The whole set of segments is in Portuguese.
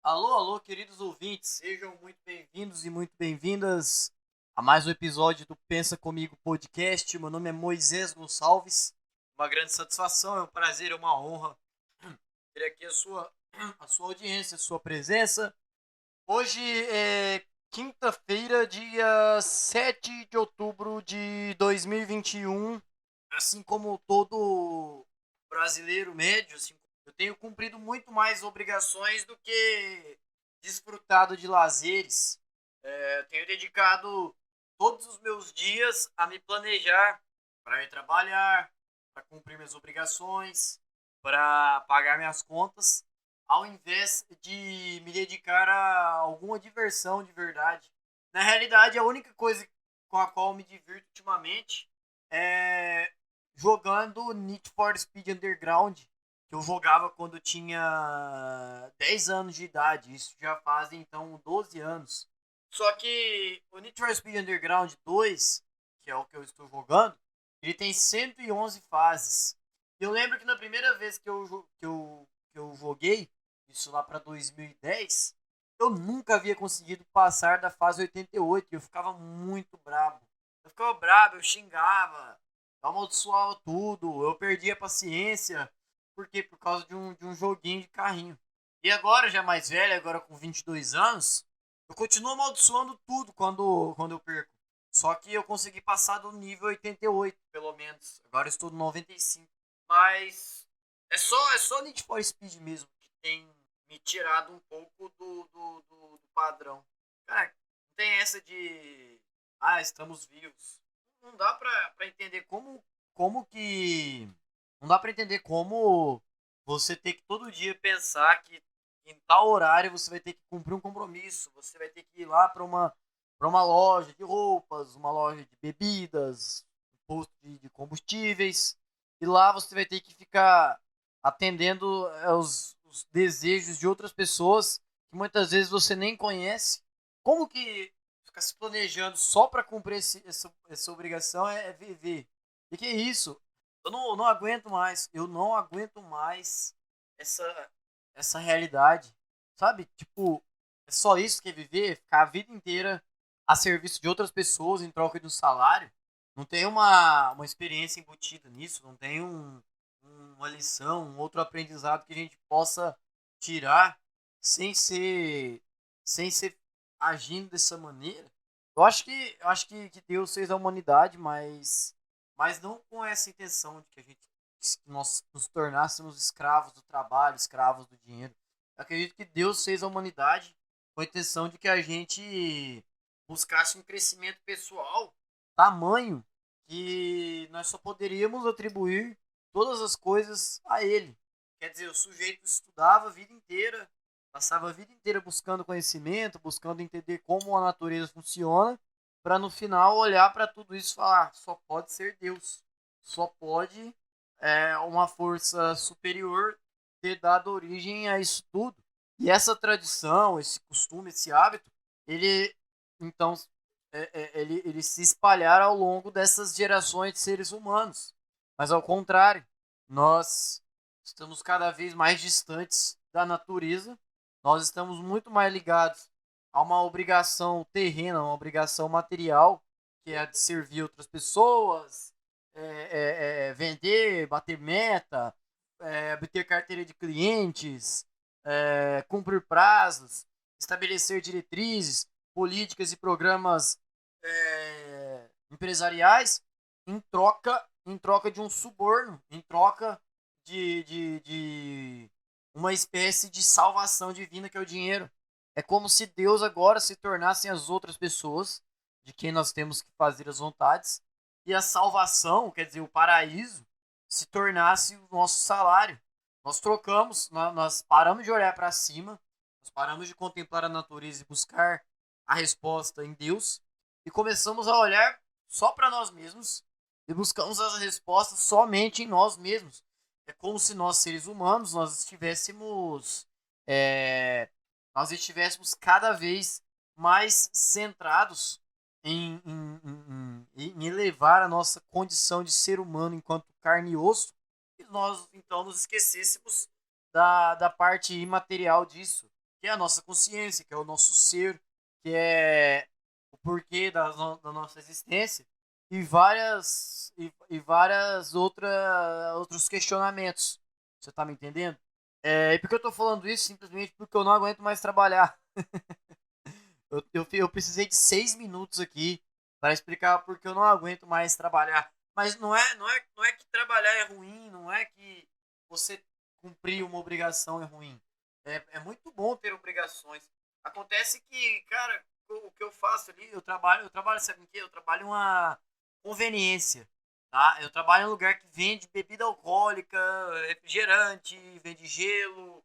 Alô, alô, queridos ouvintes, sejam muito bem-vindos e muito bem-vindas a mais um episódio do Pensa Comigo Podcast. Meu nome é Moisés Gonçalves. Uma grande satisfação, é um prazer, é uma honra ter aqui a sua audiência, a sua presença. Hoje é quinta-feira, dia 7 de outubro de 2021. Assim como todo brasileiro médio, assim, eu tenho cumprido muito mais obrigações do que desfrutado de lazeres. Tenho dedicado todos os meus dias a me planejar para ir trabalhar, para cumprir minhas obrigações, para pagar minhas contas, ao invés de me dedicar a alguma diversão de verdade. Na realidade, a única coisa com a qual eu me divirto ultimamente é jogando Need for Speed Underground, que eu jogava quando eu tinha 10 anos de idade. Isso já faz então 12 anos. Só que o Need for Speed Underground 2, que é o que eu estou jogando, ele tem 111 fases. Eu lembro que na primeira vez que eu joguei, isso lá para 2010, eu nunca havia conseguido passar da fase 88. Eu ficava muito brabo. Eu ficava brabo, eu xingava, eu amaldiçoava tudo, eu perdia a paciência. Por quê? Por causa de um joguinho de carrinho. E agora, já mais velho, agora com 22 anos, eu continuo amaldiçoando tudo quando eu perco. Só que eu consegui passar do nível 88, pelo menos. Agora eu estou no 95. Mas é só Need for Speed mesmo que tem me tirado um pouco do padrão. Cara, não tem essa de. Ah, estamos vivos. Não dá pra entender como que. Não dá pra entender como você ter que todo dia pensar que em tal horário você vai ter que cumprir um compromisso, você vai ter que ir lá para uma loja de roupas, uma loja de bebidas, um posto de combustíveis, e lá você vai ter que ficar atendendo os desejos de outras pessoas que muitas vezes você nem conhece. Como que ficar se planejando só para cumprir essa obrigação é viver? E que é isso? Eu não aguento mais. Eu não aguento mais essa, essa realidade. Sabe? Tipo, é só isso que é viver? Ficar a vida inteira a serviço de outras pessoas em troca de um salário? Não tem uma experiência embutida nisso? Não tem uma lição, um outro aprendizado que a gente possa tirar sem ser, sem ser agindo dessa maneira? Eu acho que Deus fez a humanidade, mas não com essa intenção de que nós nos tornássemos escravos do trabalho, escravos do dinheiro. Eu acredito que Deus fez a humanidade com a intenção de que a gente buscasse um crescimento pessoal tamanho que nós só poderíamos atribuir todas as coisas a Ele. Quer dizer, o sujeito estudava a vida inteira, passava a vida inteira buscando conhecimento, buscando entender como a natureza funciona, para no final olhar para tudo isso e falar: "Ah, só pode ser Deus, só pode uma força superior ter dado origem a isso tudo." E essa tradição, esse costume, esse hábito, ele então ele se espalhar ao longo dessas gerações de seres humanos. Mas ao contrário, nós estamos cada vez mais distantes da natureza, nós estamos muito mais ligados a uma obrigação terrena, uma obrigação material, que é a de servir outras pessoas, vender, bater meta, obter carteira de clientes, cumprir prazos, estabelecer diretrizes, políticas e programas empresariais em troca de um suborno, em troca de uma espécie de salvação divina que é o dinheiro. É como se Deus agora se tornassem as outras pessoas de quem nós temos que fazer as vontades, e a salvação, quer dizer, o paraíso, se tornasse o nosso salário. Nós trocamos, nós paramos de olhar para cima, nós paramos de contemplar a natureza e buscar a resposta em Deus, e começamos a olhar só para nós mesmos e buscamos as respostas somente em nós mesmos. É como se nós, seres humanos, é, nós estivéssemos cada vez mais centrados em elevar a nossa condição de ser humano enquanto carne e osso, e nós então nos esquecêssemos da parte imaterial disso, que é a nossa consciência, que é o nosso ser, que é o porquê da nossa existência, e várias outros questionamentos. Você tá me entendendo? E por que eu tô falando isso? Simplesmente porque eu não aguento mais trabalhar. Eu precisei de 6 minutos aqui para explicar porque eu não aguento mais trabalhar. Mas não é que trabalhar é ruim, não é que você cumprir uma obrigação é ruim. É muito bom ter obrigações. Acontece que, cara, o que eu faço ali, eu trabalho, sabe em quê? Eu trabalho uma conveniência, tá? Eu trabalho em um lugar que vende bebida alcoólica, refrigerante, vende gelo,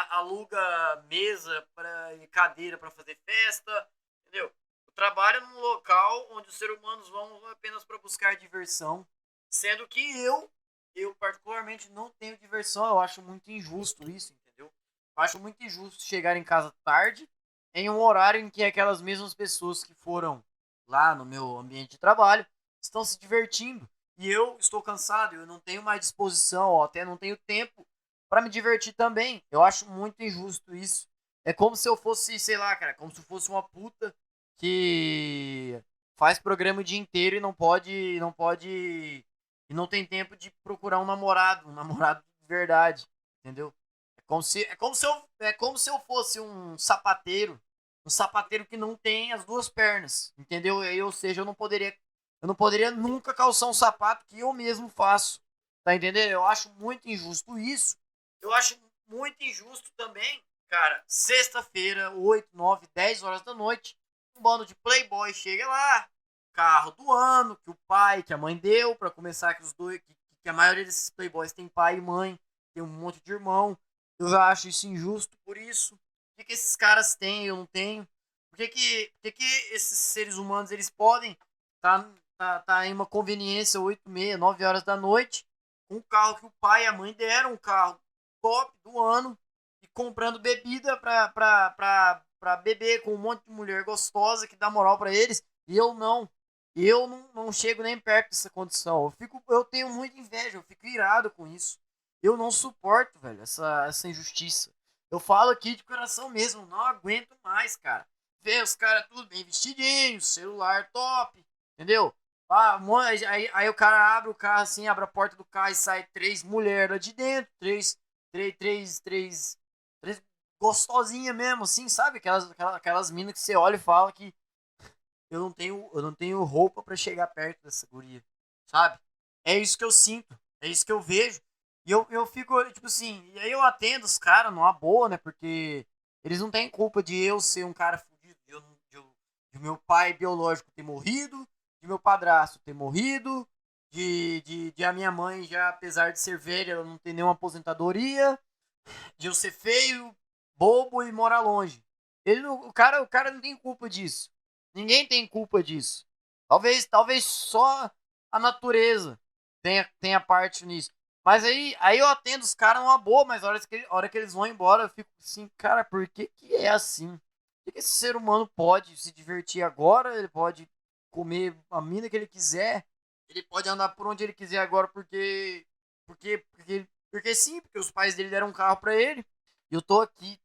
aluga mesa e cadeira para fazer festa, entendeu? Eu trabalho num local onde os seres humanos vão apenas para buscar diversão, sendo que eu particularmente não tenho diversão. Eu acho muito injusto isso, entendeu? Eu acho muito injusto chegar em casa tarde, em um horário em que aquelas mesmas pessoas que foram lá no meu ambiente de trabalho estão se divertindo. E eu estou cansado, eu não tenho mais disposição, ou até não tenho tempo para me divertir também. Eu acho muito injusto isso. É como se eu fosse, sei lá, cara, como se eu fosse uma puta que faz programa o dia inteiro e e não tem tempo de procurar um namorado de verdade, entendeu? É como se eu fosse um sapateiro que não tem as duas pernas, entendeu? Ou seja, eu não poderia nunca calçar um sapato que eu mesmo faço, tá entendendo? Eu acho muito injusto isso. Eu acho muito injusto também, cara, sexta-feira, 8, 9, 10 horas da noite, um bando de playboy chega lá, carro do ano, que o pai, que a mãe deu, pra começar que os dois, que a maioria desses playboys tem pai e mãe, tem um monte de irmão. Eu já acho isso injusto por isso. Por que esses caras têm e eu não tenho? Por que esses seres humanos eles podem tá em uma conveniência 8, meia, 9 horas da noite, um carro que o pai e a mãe deram, um carro top do ano, e comprando bebida pra beber com um monte de mulher gostosa que dá moral pra eles, e eu não. Eu não chego nem perto dessa condição. Eu tenho muita inveja, eu fico irado com isso. Eu não suporto, velho, essa injustiça. Eu falo aqui de coração mesmo, não aguento mais, cara. Ver os caras tudo bem vestidinhos, celular top, entendeu? Aí o cara abre o carro assim, abre a porta do carro e sai três mulheres lá de dentro, três gostosinhas mesmo, assim, sabe? Aquelas minas que você olha e fala que eu não tenho roupa pra chegar perto dessa guria, sabe? É isso que eu sinto, é isso que eu vejo. E eu fico, tipo assim, e aí eu atendo os caras numa boa, né? Porque eles não têm culpa de eu ser um cara fudido, de meu pai biológico ter morrido, de meu padrasto ter morrido, de a minha mãe já, apesar de ser velha, ela não ter nenhuma aposentadoria, de eu ser feio, bobo e morar longe. O cara não tem culpa disso. Ninguém tem culpa disso. Talvez só a natureza tenha parte nisso. Mas aí eu atendo os caras numa boa, mas a hora que eles vão embora, eu fico assim, cara, por que é assim? Por que esse ser humano pode se divertir agora? Ele pode comer a mina que ele quiser, ele pode andar por onde ele quiser agora porque sim, porque os pais dele deram um carro pra ele. E eu tô aqui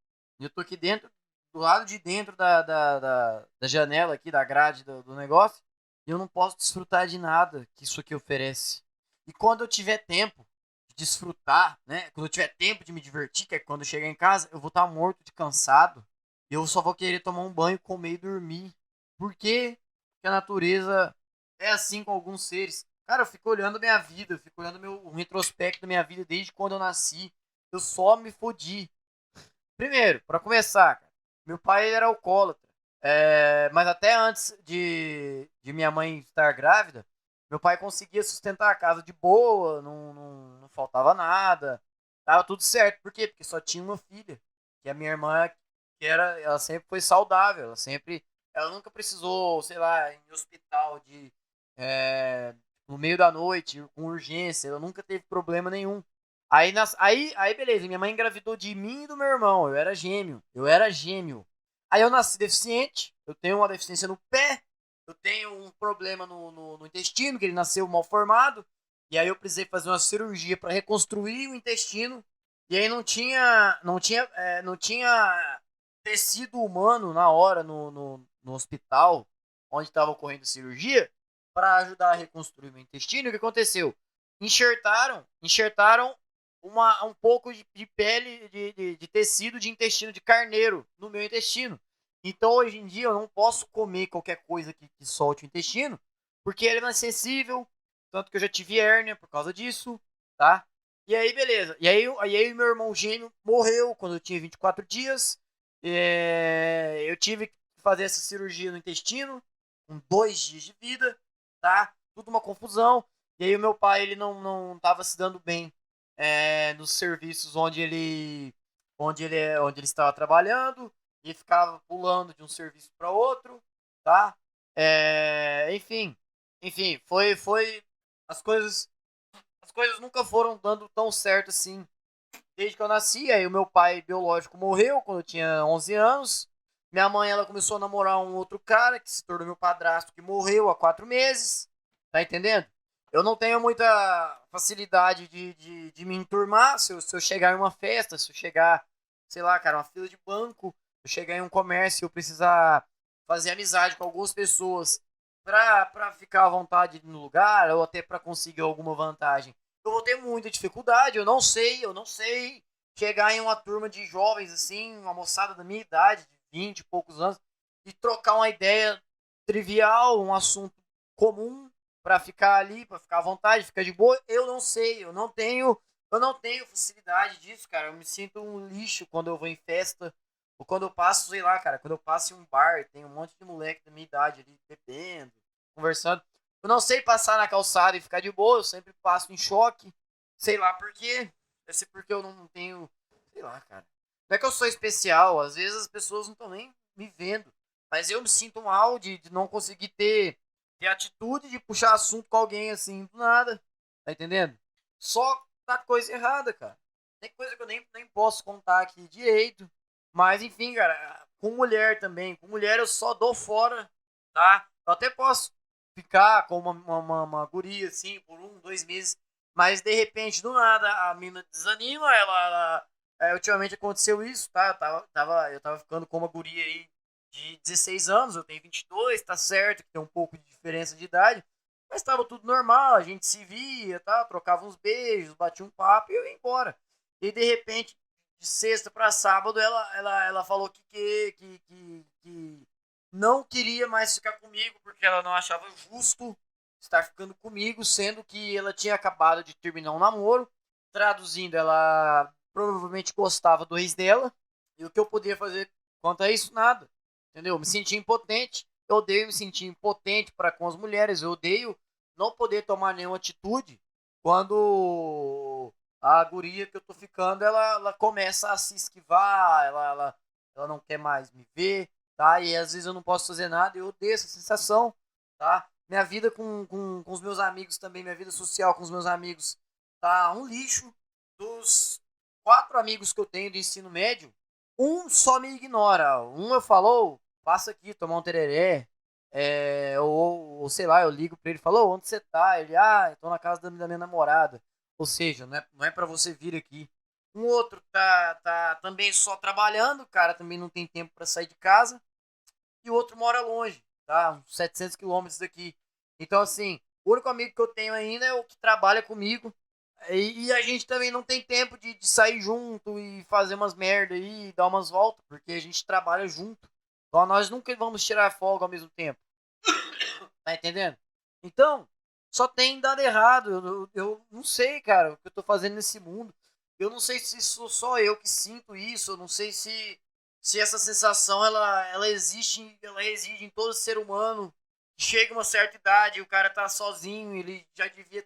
dentro, do lado de dentro da janela aqui, da grade do negócio, e eu não posso desfrutar de nada que isso aqui oferece. E quando eu tiver tempo de desfrutar, né? Quando eu tiver tempo de me divertir, que é quando eu chegar em casa, eu vou estar morto de cansado. E eu só vou querer tomar um banho, comer e dormir. Por quê? Porque a natureza é assim com alguns seres. Cara, eu fico olhando minha vida, eu fico olhando o retrospecto da minha vida desde quando eu nasci. Eu só me fodi. Primeiro, pra começar, cara, meu pai era alcoólatra. Mas até antes de minha mãe estar grávida, meu pai conseguia sustentar a casa de boa, não faltava nada, tava tudo certo. Por quê? Porque só tinha uma filha, que é a minha irmã, ela sempre foi saudável, ela nunca precisou, sei lá, em hospital é, no meio da noite, com urgência, ela nunca teve problema nenhum. Aí, beleza, minha mãe engravidou de mim e do meu irmão. Eu era gêmeo. Eu era gêmeo. Aí eu nasci deficiente. Eu tenho uma deficiência no pé. Eu tenho um problema no intestino, que ele nasceu mal formado. E aí eu precisei fazer uma cirurgia para reconstruir o intestino. E aí não tinha tecido humano na hora no hospital onde estava ocorrendo a cirurgia para ajudar a reconstruir meu intestino. O que aconteceu? Enxertaram um pouco de pele, de tecido de intestino de carneiro no meu intestino. Então, hoje em dia, eu não posso comer qualquer coisa que solte o intestino, porque ele é mais sensível, tanto que eu já tive hérnia por causa disso, tá? E aí, beleza. E aí meu irmão gêmeo morreu quando eu tinha 24 dias. Eu tive que fazer essa cirurgia no intestino, com 2 dias de vida, tá? Tudo uma confusão. E aí o meu pai, ele não tava se dando bem nos serviços onde ele estava trabalhando, e ficava pulando de um serviço para outro, tá? Enfim, foi as coisas nunca foram dando tão certo assim desde que eu nasci. Aí o meu pai biológico morreu quando eu tinha 11 anos. Minha mãe, ela começou a namorar um outro cara que se tornou meu padrasto, que morreu há 4 meses. Tá entendendo? Eu não tenho muita facilidade de me enturmar. Se eu chegar em uma festa, se eu chegar, sei lá, cara, uma fila de banco, se eu chegar em um comércio e eu precisar fazer amizade com algumas pessoas pra ficar à vontade no lugar, ou até pra conseguir alguma vantagem, eu vou ter muita dificuldade. Eu não sei chegar em uma turma de jovens assim, uma moçada da minha idade, de 20 e poucos anos, e trocar uma ideia trivial, um assunto comum pra ficar ali, pra ficar à vontade, ficar de boa. Eu não sei, eu não tenho facilidade disso, cara. Eu me sinto um lixo quando eu vou em festa, ou quando eu passo, sei lá, cara, quando eu passo em um bar, tem um monte de moleque da minha idade ali bebendo, conversando. Eu não sei passar na calçada e ficar de boa, eu sempre passo em choque. Sei lá por quê. Deve ser porque eu não tenho. Sei lá, cara. Não é que eu sou especial, às vezes as pessoas não estão nem me vendo. Mas eu me sinto mal de não conseguir ter atitude de puxar assunto com alguém assim do nada. Tá entendendo? Só tá coisa errada, cara. Tem coisa que eu nem posso contar aqui direito. Mas enfim, cara, com mulher também. Com mulher eu só dou fora, tá? Eu até posso ficar com uma guria assim por 1, 2 meses, mas de repente, do nada, a mina desanima. Ultimamente aconteceu isso, tá? Eu tava ficando com uma guria aí de 16 anos, eu tenho 22, tá certo que tem um pouco de diferença de idade, mas tava tudo normal, a gente se via, tá? Trocava uns beijos, batia um papo e eu ia embora. E de repente, de sexta para sábado, ela falou que não queria mais ficar comigo porque ela não achava justo estar ficando comigo, sendo que ela tinha acabado de terminar um namoro. Traduzindo, ela provavelmente gostava do ex dela, e o que eu podia fazer quanto a isso? Nada. Entendeu? Me senti impotente. Eu odeio me sentir impotente para com as mulheres. Eu odeio não poder tomar nenhuma atitude quando a guria que eu tô ficando, ela começa a se esquivar, ela não quer mais me ver, tá? E às vezes eu não posso fazer nada, eu odeio essa sensação, tá? Minha vida com os meus amigos também, minha vida social com os meus amigos tá um lixo. Dos 4 amigos que eu tenho do ensino médio, um só me ignora. Um eu falo: "Ô, passa aqui, tomar um tereré." Ou sei lá, eu ligo pra ele e falo: "Ô, onde você tá?" Ele: "Eu tô na casa da minha namorada." Ou seja, não é pra você vir aqui. Um outro tá também só trabalhando, o cara também não tem tempo pra sair de casa. E o outro mora longe, tá? Uns 700 quilômetros daqui. Então, assim, o único amigo que eu tenho ainda é o que trabalha comigo. E a gente também não tem tempo de sair junto e fazer umas merda aí, dar umas voltas, porque a gente trabalha junto. Então nós nunca vamos tirar folga ao mesmo tempo. Tá entendendo? Então, só tem dado errado. Eu não sei, cara, o que eu tô fazendo nesse mundo. Eu não sei se sou só eu que sinto isso. Eu não sei se essa sensação ela existe, ela reside em todo ser humano. Chega uma certa idade, o cara tá sozinho, ele já devia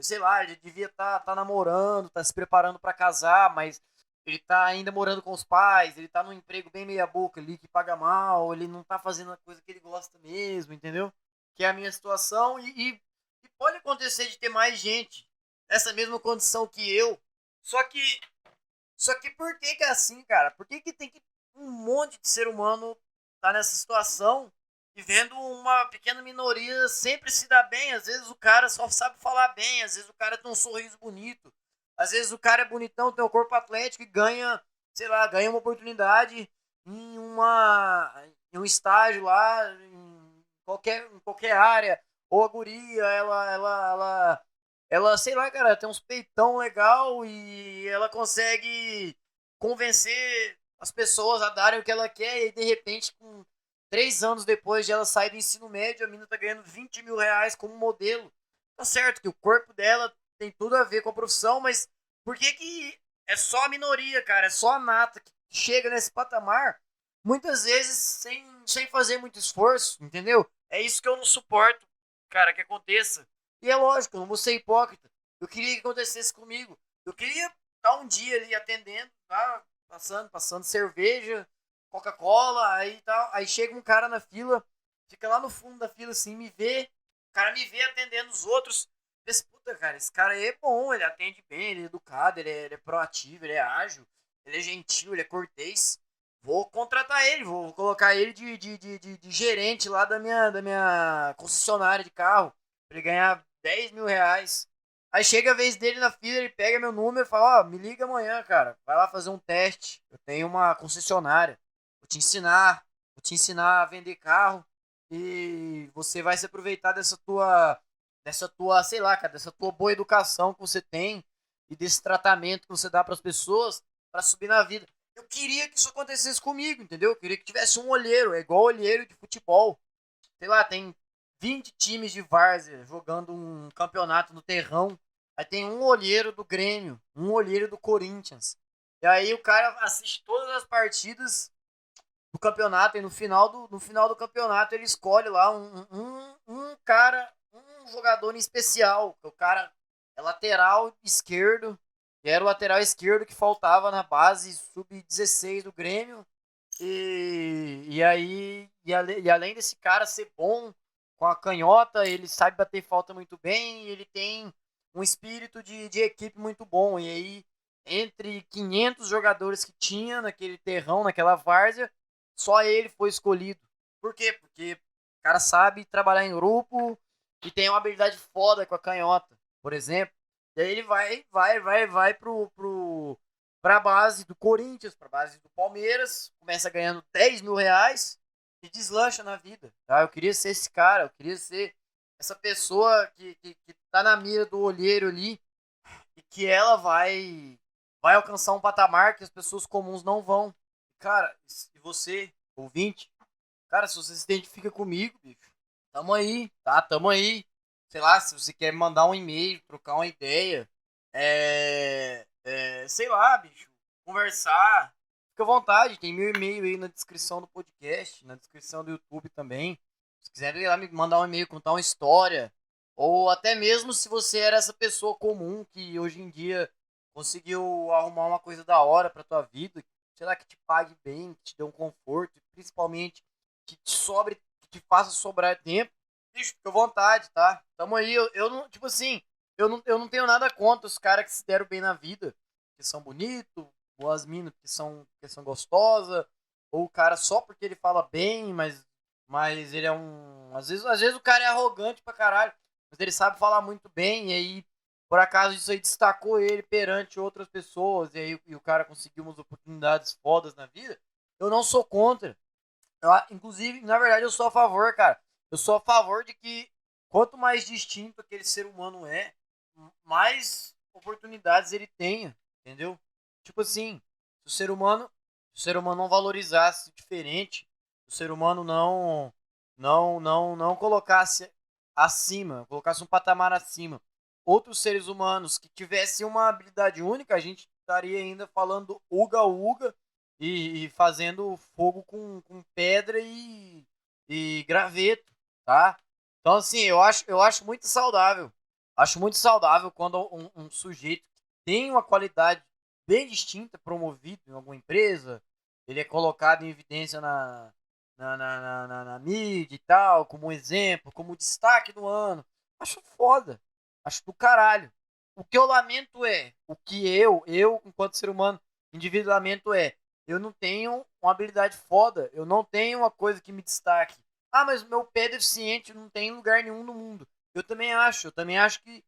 sei lá, ele devia tá namorando, tá se preparando pra casar, mas ele tá ainda morando com os pais, ele tá num emprego bem meia boca ali, que paga mal, ele não tá fazendo a coisa que ele gosta mesmo, entendeu? Que é a minha situação, e pode acontecer de ter mais gente nessa mesma condição que eu, só que, só que por que é assim, cara? Por que tem que um monte de ser humano tá nessa situação e vendo uma pequena minoria sempre se dar bem? Às vezes o cara só sabe falar bem, às vezes o cara tem um sorriso bonito, às vezes o cara é bonitão, tem um corpo atlético e ganha sei lá, ganha uma oportunidade em um estágio lá, em qualquer área, ou a guria, ela, sei lá, cara, tem uns peitão legal e ela consegue convencer as pessoas a darem o que ela quer e de repente, com 3 anos depois de ela sair do ensino médio, a menina tá ganhando 20 mil reais como modelo. Tá certo que o corpo dela tem tudo a ver com a profissão, mas por que que é só a minoria, cara? É só a nata que chega nesse patamar, muitas vezes sem fazer muito esforço, entendeu? É isso que eu não suporto, cara, que aconteça. E é lógico, eu não vou ser hipócrita. Eu queria que acontecesse comigo. Eu queria estar um dia ali atendendo, tá? Passando cerveja, Coca-Cola, aí tal. Aí chega um cara na fila, fica lá no fundo da fila assim, me vê. O cara me vê atendendo os outros. Pensa, puta, cara, esse cara aí é bom, ele atende bem, ele é educado, ele é proativo, ele é ágil, ele é gentil, ele é cortês. Vou contratar ele, vou colocar ele de gerente lá da minha concessionária de carro, pra ele ganhar 10 mil reais. Aí chega a vez dele na fila, ele pega meu número e fala, ó, me liga amanhã, cara, vai lá fazer um teste, eu tenho uma concessionária, vou te ensinar a vender carro e você vai se aproveitar dessa tua, sei lá, cara, dessa tua boa educação que você tem e desse tratamento que você dá para as pessoas para subir na vida. Eu queria que isso acontecesse comigo, entendeu? Eu queria que tivesse um olheiro, é igual olheiro de futebol. Sei lá, tem 20 times de várzea jogando um campeonato no terrão. Aí tem um olheiro do Grêmio, um olheiro do Corinthians. E aí o cara assiste todas as partidas do campeonato e no final do campeonato ele escolhe lá um cara, um jogador em especial. O cara é lateral esquerdo, que era o lateral esquerdo que faltava na base sub-16 do Grêmio. E além desse cara ser bom com a canhota, ele sabe bater falta muito bem, ele tem um espírito de equipe muito bom. E aí, entre 500 jogadores que tinha naquele terrão, naquela várzea, só ele foi escolhido. Por quê? Porque o cara sabe trabalhar em grupo e tem uma habilidade foda com a canhota, por exemplo. E aí ele vai pra base do Corinthians, pra base do Palmeiras, começa ganhando 10 mil reais e deslancha na vida. Tá? Eu queria ser esse cara, eu queria ser essa pessoa que tá na mira do olheiro ali e que ela vai alcançar um patamar que as pessoas comuns não vão. Cara, e você, ouvinte, cara, se você se identifica comigo, bicho, tamo aí, tá? Tamo aí. Sei lá, se você quer mandar um e-mail, trocar uma ideia, sei lá, bicho, conversar, fica à vontade. Tem meu e-mail aí na descrição do podcast, na descrição do YouTube também. Se quiser ir lá me mandar um e-mail, contar uma história, ou até mesmo se você era essa pessoa comum que hoje em dia conseguiu arrumar uma coisa da hora pra tua vida, sei lá, que te pague bem, que te dê um conforto, principalmente que te sobre, que te faça sobrar tempo, bicho, fica à vontade, tá? Tamo aí, eu não, tipo assim, eu não tenho nada contra os caras que se deram bem na vida, que são bonitos, boas minas que são gostosas, ou o cara só porque ele fala bem, mas ele é um. Às vezes o cara é arrogante pra caralho, mas ele sabe falar muito bem, e aí, por acaso, isso aí destacou ele perante outras pessoas, e aí o cara conseguiu umas oportunidades fodas na vida. Eu não sou contra. Inclusive, na verdade, eu sou a favor, cara. Eu sou a favor de que quanto mais distinto aquele ser humano é, mais oportunidades ele tenha, entendeu? Tipo assim, se o ser humano não valorizasse o diferente, se o ser humano não colocasse acima, colocasse um patamar acima outros seres humanos que tivessem uma habilidade única, a gente estaria ainda falando uga-uga e fazendo fogo com pedra e graveto, tá? Então, assim, eu acho muito saudável. Acho muito saudável quando um sujeito tem uma qualidade bem distinta, promovido em alguma empresa, ele é colocado em evidência na mídia e tal, como um exemplo, como destaque do ano. Acho foda. Acho do caralho. O que eu lamento o que enquanto ser humano, indivíduo, lamento eu não tenho uma habilidade foda, eu não tenho uma coisa que me destaque. Ah, mas o meu pé é deficiente, não tem lugar nenhum no mundo. Eu também acho que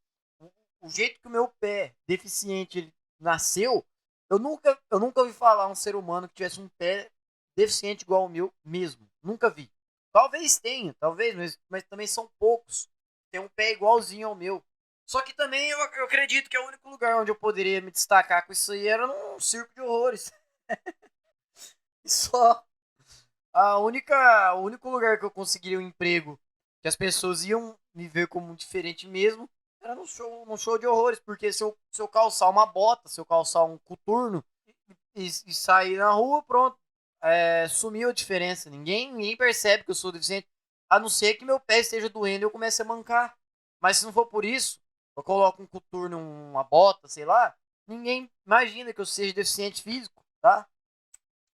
o jeito que o meu pé deficiente ele nasceu Eu nunca ouvi falar um ser humano que tivesse um pé deficiente igual ao meu mesmo. Nunca vi. Talvez tenha, talvez, mas também são poucos. Tem um pé igualzinho ao meu. Só que também eu acredito que é o único lugar onde eu poderia me destacar com isso aí era num circo de horrores. E só. O único lugar que eu conseguiria um emprego que as pessoas iam me ver como diferente mesmo era num show de horrores, porque se eu calçar uma bota, se eu calçar um coturno e sair na rua, pronto, sumiu a diferença. Ninguém percebe que eu sou deficiente, a não ser que meu pé esteja doendo e eu comece a mancar. Mas se não for por isso, eu coloco um coturno, uma bota, sei lá, ninguém imagina que eu seja deficiente físico, tá?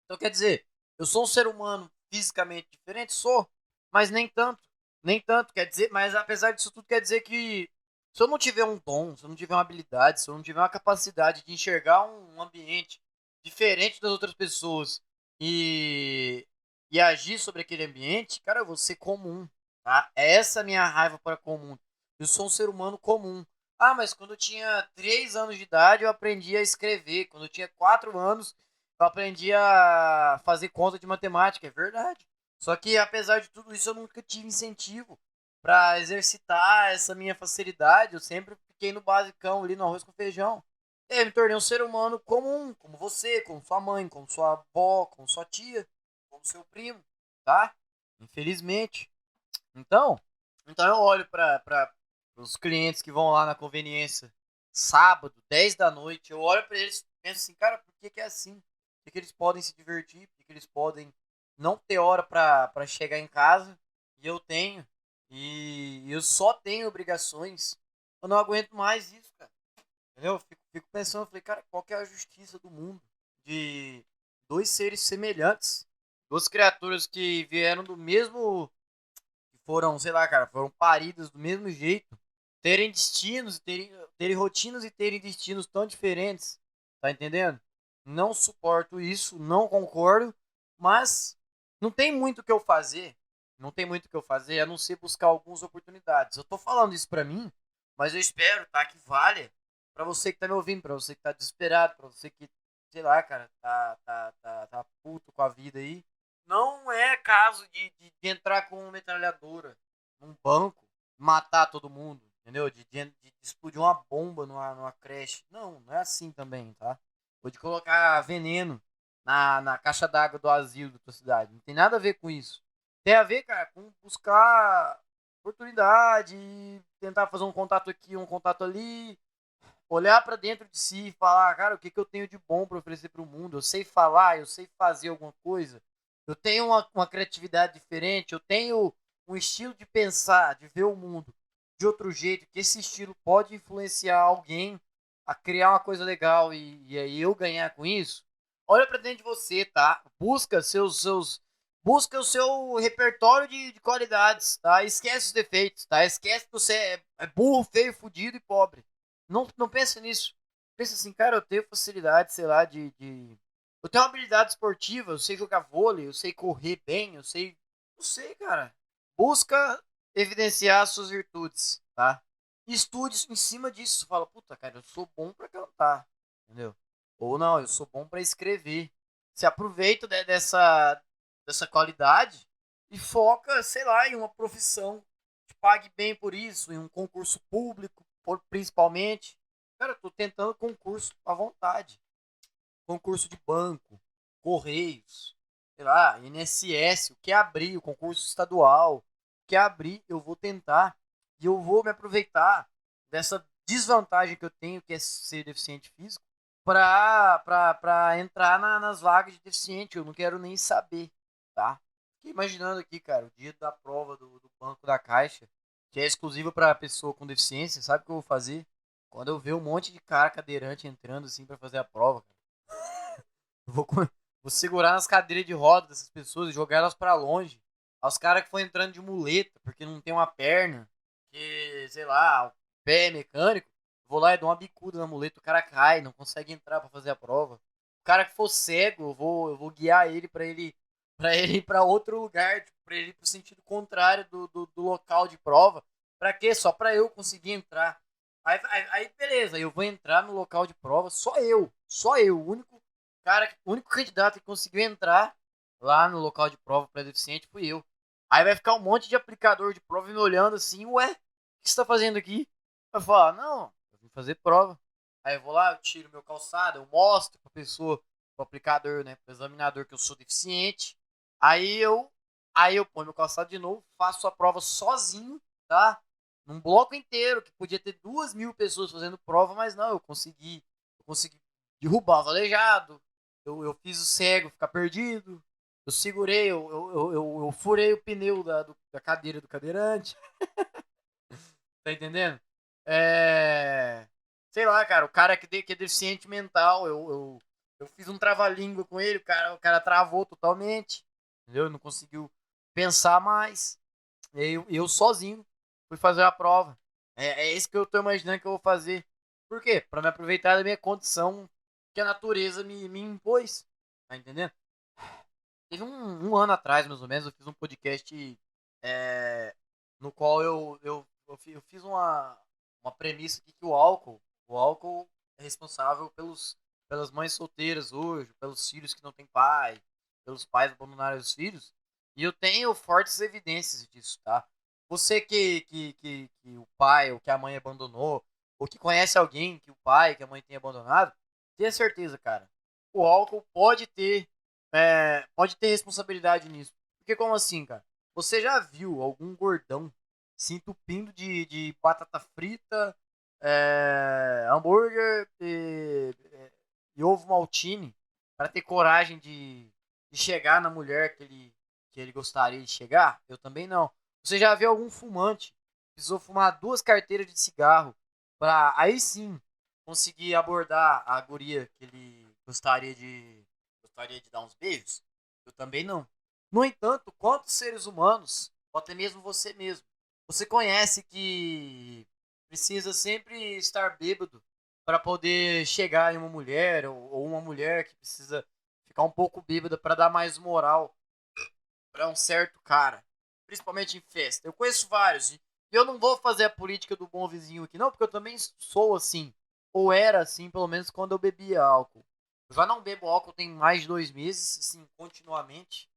Então quer dizer, eu sou um ser humano fisicamente diferente? Sou, mas nem tanto. Nem tanto, quer dizer, mas apesar disso tudo, quer dizer que se eu não tiver um dom, se eu não tiver uma habilidade, se eu não tiver uma capacidade de enxergar um ambiente diferente das outras pessoas e, e agir sobre aquele ambiente, cara, eu vou ser comum, tá? É essa a minha raiva para comum. Eu sou um ser humano comum. Ah, mas quando eu tinha 3 anos de idade, eu aprendi a escrever. Quando eu tinha 4 anos, eu aprendi a fazer conta de matemática, é verdade. Só que apesar de tudo isso, eu nunca tive incentivo para exercitar essa minha facilidade. Eu sempre fiquei no basicão ali no arroz com feijão. E aí eu me tornei um ser humano comum, como você, como sua mãe, como sua avó, como sua tia, como seu primo, tá? Infelizmente. Então, então eu olho para os clientes que vão lá na conveniência sábado, 10 da noite, eu olho para eles e penso assim, cara, por que é assim? Por que eles podem se divertir? Por que eles podem não ter hora para chegar em casa? E eu tenho. E eu só tenho obrigações. Eu não aguento mais isso, cara. Entendeu? Eu fico pensando, eu falei, cara, qual que é a justiça do mundo? De dois seres semelhantes, duas criaturas que vieram do mesmo, que foram, sei lá, cara, foram paridas do mesmo jeito, terem destinos, terem rotinas e terem destinos tão diferentes. Tá entendendo? Não suporto isso, não concordo, mas não tem muito o que eu fazer. Não tem muito o que eu fazer a não ser buscar algumas oportunidades. Eu tô falando isso pra mim, mas eu espero, tá, que valha pra você que tá me ouvindo, pra você que tá desesperado, pra você que, sei lá, cara, tá puto com a vida aí. Não é caso de entrar com uma metralhadora num banco, matar todo mundo, entendeu? De explodir uma bomba numa creche. Não é assim também, tá? Ou de colocar veneno na caixa d'água do asilo da tua cidade. Não tem nada a ver com isso. Tem a ver, cara, com buscar oportunidade, tentar fazer um contato aqui, um contato ali, olhar pra dentro de si e falar, cara, o que eu tenho de bom pra oferecer pro mundo? Eu sei falar, eu sei fazer alguma coisa, eu tenho uma criatividade diferente, eu tenho um estilo de pensar, de ver o mundo de outro jeito, que esse estilo pode influenciar alguém a criar uma coisa legal e aí eu ganhar com isso. Olha pra dentro de você, tá? Busca o seu repertório de qualidades, tá? Esquece os defeitos, tá? Esquece que você é burro, feio, fudido e pobre. Não pensa nisso. Pensa assim, cara, eu tenho facilidade, sei lá, eu tenho uma habilidade esportiva, eu sei jogar vôlei, eu sei correr bem, eu sei. Não sei, cara. Busca evidenciar suas virtudes, tá? Estude em cima disso. Fala, puta, cara, eu sou bom pra cantar, entendeu? Ou não, eu sou bom pra escrever. Se aproveita dessa qualidade e foca, sei lá, em uma profissão que pague bem por isso, em um concurso público, principalmente. Cara, eu tô tentando concurso à vontade. Concurso de banco, Correios, sei lá, INSS, o que abrir, o concurso estadual, o que abrir, eu vou tentar e eu vou me aproveitar dessa desvantagem que eu tenho, que é ser deficiente físico, pra entrar nas vagas de deficiente. Eu não quero nem saber, tá? Fiquei imaginando aqui, cara, o dia da prova do Banco da Caixa, que é exclusiva para pessoa com deficiência, sabe o que eu vou fazer? Quando eu ver um monte de cara cadeirante entrando assim para fazer a prova, eu vou segurar nas cadeiras de roda dessas pessoas e jogar elas pra longe. Aos caras que foram entrando de muleta, porque não tem uma perna, que, sei lá, o pé é mecânico, vou lá e dou uma bicuda na muleta, o cara cai, não consegue entrar pra fazer a prova. O cara que for cego, eu vou guiar ele pra ele ir pra outro lugar, tipo, pra ele ir pro sentido contrário do local de prova. Pra quê? Só pra eu conseguir entrar. Aí, beleza, eu vou entrar no local de prova, só eu, o único candidato que conseguiu entrar lá no local de prova para deficiente fui eu. Aí vai ficar um monte de aplicador de prova me olhando assim, ué, o que você tá fazendo aqui? Eu falo, não, eu vim fazer prova. Aí eu vou lá, eu tiro meu calçado, eu mostro pra pessoa, pro aplicador, né, pro examinador que eu sou deficiente. Aí eu, aí eu ponho meu calçado de novo, faço a prova sozinho, tá? Num bloco inteiro, que podia ter 2.000 pessoas fazendo prova, mas não, eu consegui derrubar o aleijado, eu fiz o cego ficar perdido, eu segurei, eu furei o pneu da cadeira do cadeirante, tá entendendo? É... Sei lá, cara, o cara que é deficiente mental, eu fiz um trava-língua com ele, o cara travou totalmente, entendeu? Não conseguiu pensar mais. Eu sozinho fui fazer a prova. É isso que eu tô imaginando que eu vou fazer. Por quê? Pra me aproveitar da minha condição que a natureza me impôs. Tá entendendo? Teve um ano atrás, mais ou menos, eu fiz um podcast é, no qual eu fiz uma premissa aqui que o álcool é responsável pelas mães solteiras hoje, pelos filhos que não têm pai, pelos pais abandonarem os filhos. E eu tenho fortes evidências disso, tá? Você que o pai ou que a mãe abandonou, ou que conhece alguém que o pai, que a mãe tem abandonado, tenha certeza, cara. O álcool pode ter responsabilidade nisso. Porque como assim, cara? Você já viu algum gordão se entupindo de batata frita, hambúrguer e ovo maltine para ter coragem de chegar na mulher que ele gostaria de chegar? Eu também não. Você já viu algum fumante que precisou fumar 2 carteiras de cigarro para aí sim conseguir abordar a guria que ele gostaria de dar uns beijos? Eu também não. No entanto, quantos seres humanos, ou até mesmo você mesmo, você conhece que precisa sempre estar bêbado para poder chegar em uma mulher, ou uma mulher que precisa ficar um pouco bêbada para dar mais moral para um certo cara, principalmente em festa? Eu conheço vários, e eu não vou fazer a política do bom vizinho aqui, não, porque eu também sou assim, ou era assim, pelo menos quando eu bebia álcool. Eu já não bebo álcool tem mais de 2 meses, assim, continuamente.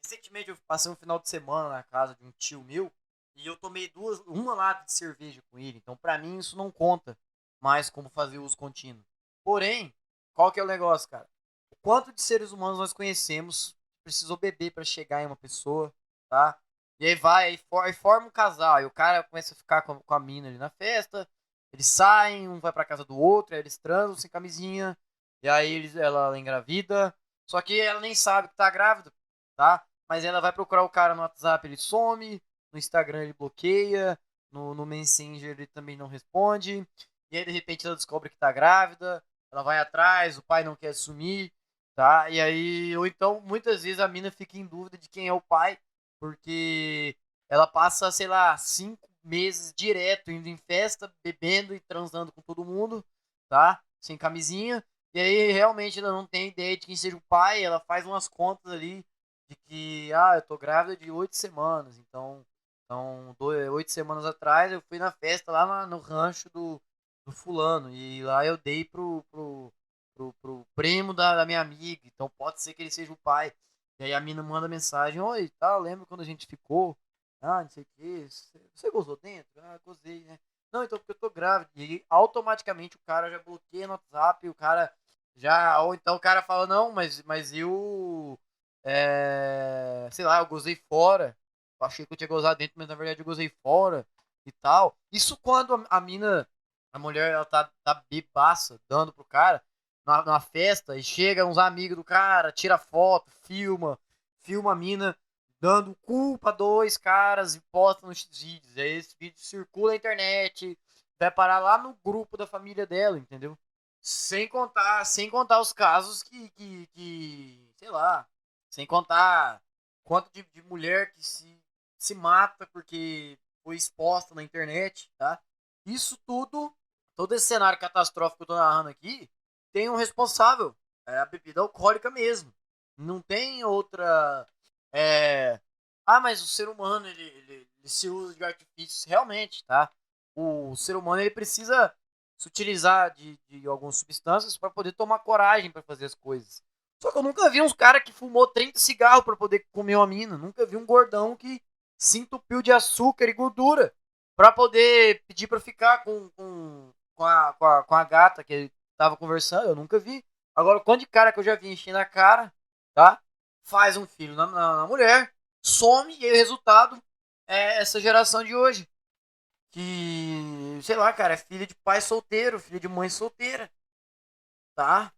Recentemente eu passei um final de semana na casa de um tio meu e eu tomei uma lata de cerveja com ele. Então, pra mim, isso não conta mais como fazer uso contínuo. Porém, qual que é o negócio, cara? O quanto de seres humanos nós conhecemos que precisou beber pra chegar em uma pessoa, tá? E aí vai, aí forma um casal, e o cara começa a ficar com a mina ali na festa, eles saem, um vai pra casa do outro, aí eles transam sem camisinha, e aí ela engravida, só que ela nem sabe que tá grávida, tá? Mas ela vai procurar o cara no WhatsApp, ele some, no Instagram ele bloqueia, no Messenger ele também não responde, e aí de repente ela descobre que tá grávida, ela vai atrás, o pai não quer assumir, tá? E aí, ou então, muitas vezes a mina fica em dúvida de quem é o pai, porque ela passa, sei lá, 5 meses direto indo em festa, bebendo e transando com todo mundo, tá? Sem camisinha. E aí realmente ela não tem ideia de quem seja o pai, ela faz umas contas ali de que, eu tô grávida de 8 semanas, então 8 semanas atrás eu fui na festa lá no rancho do fulano, e lá eu dei pro primo da minha amiga, então pode ser que ele seja o pai. E aí a mina manda mensagem: oi, tá, lembra quando a gente ficou? Não sei o que, você gozou dentro? Gozei, né? Não, então porque eu tô grávida. E aí, automaticamente o cara já bloqueia no WhatsApp, o cara já. Ou então o cara fala: não, mas eu. Sei lá, eu gozei fora. Eu achei que eu tinha gozado dentro, mas na verdade eu gozei fora e tal. Isso quando a mina, a mulher, ela tá bebaça, dando pro cara numa festa, e chega uns amigos do cara, tira foto, filma a mina dando cu pra 2 caras e posta nos vídeos. Aí esse vídeo circula na internet, vai parar lá no grupo da família dela, entendeu? Sem contar os casos sei lá, sem contar quanto de mulher que se mata porque foi exposta na internet, tá? Isso tudo, todo esse cenário catastrófico que eu tô narrando aqui, tem um responsável, é a bebida alcoólica mesmo. Não tem outra. É... mas o ser humano ele se usa de artifícios realmente, tá? o ser humano ele precisa se utilizar de algumas substâncias para poder tomar coragem para fazer as coisas. Só que eu nunca vi uns cara que fumou 30 cigarros para poder comer uma mina. Nunca vi um gordão que se entupiu de açúcar e gordura para poder pedir para ficar com a gata que ele tava conversando. Eu nunca vi. Agora, o quanto de cara que eu já vi enchendo a cara, tá? Faz um filho na mulher, some e aí o resultado é essa geração de hoje. Que, sei lá, cara, é filha de pai solteiro, filha de mãe solteira, tá?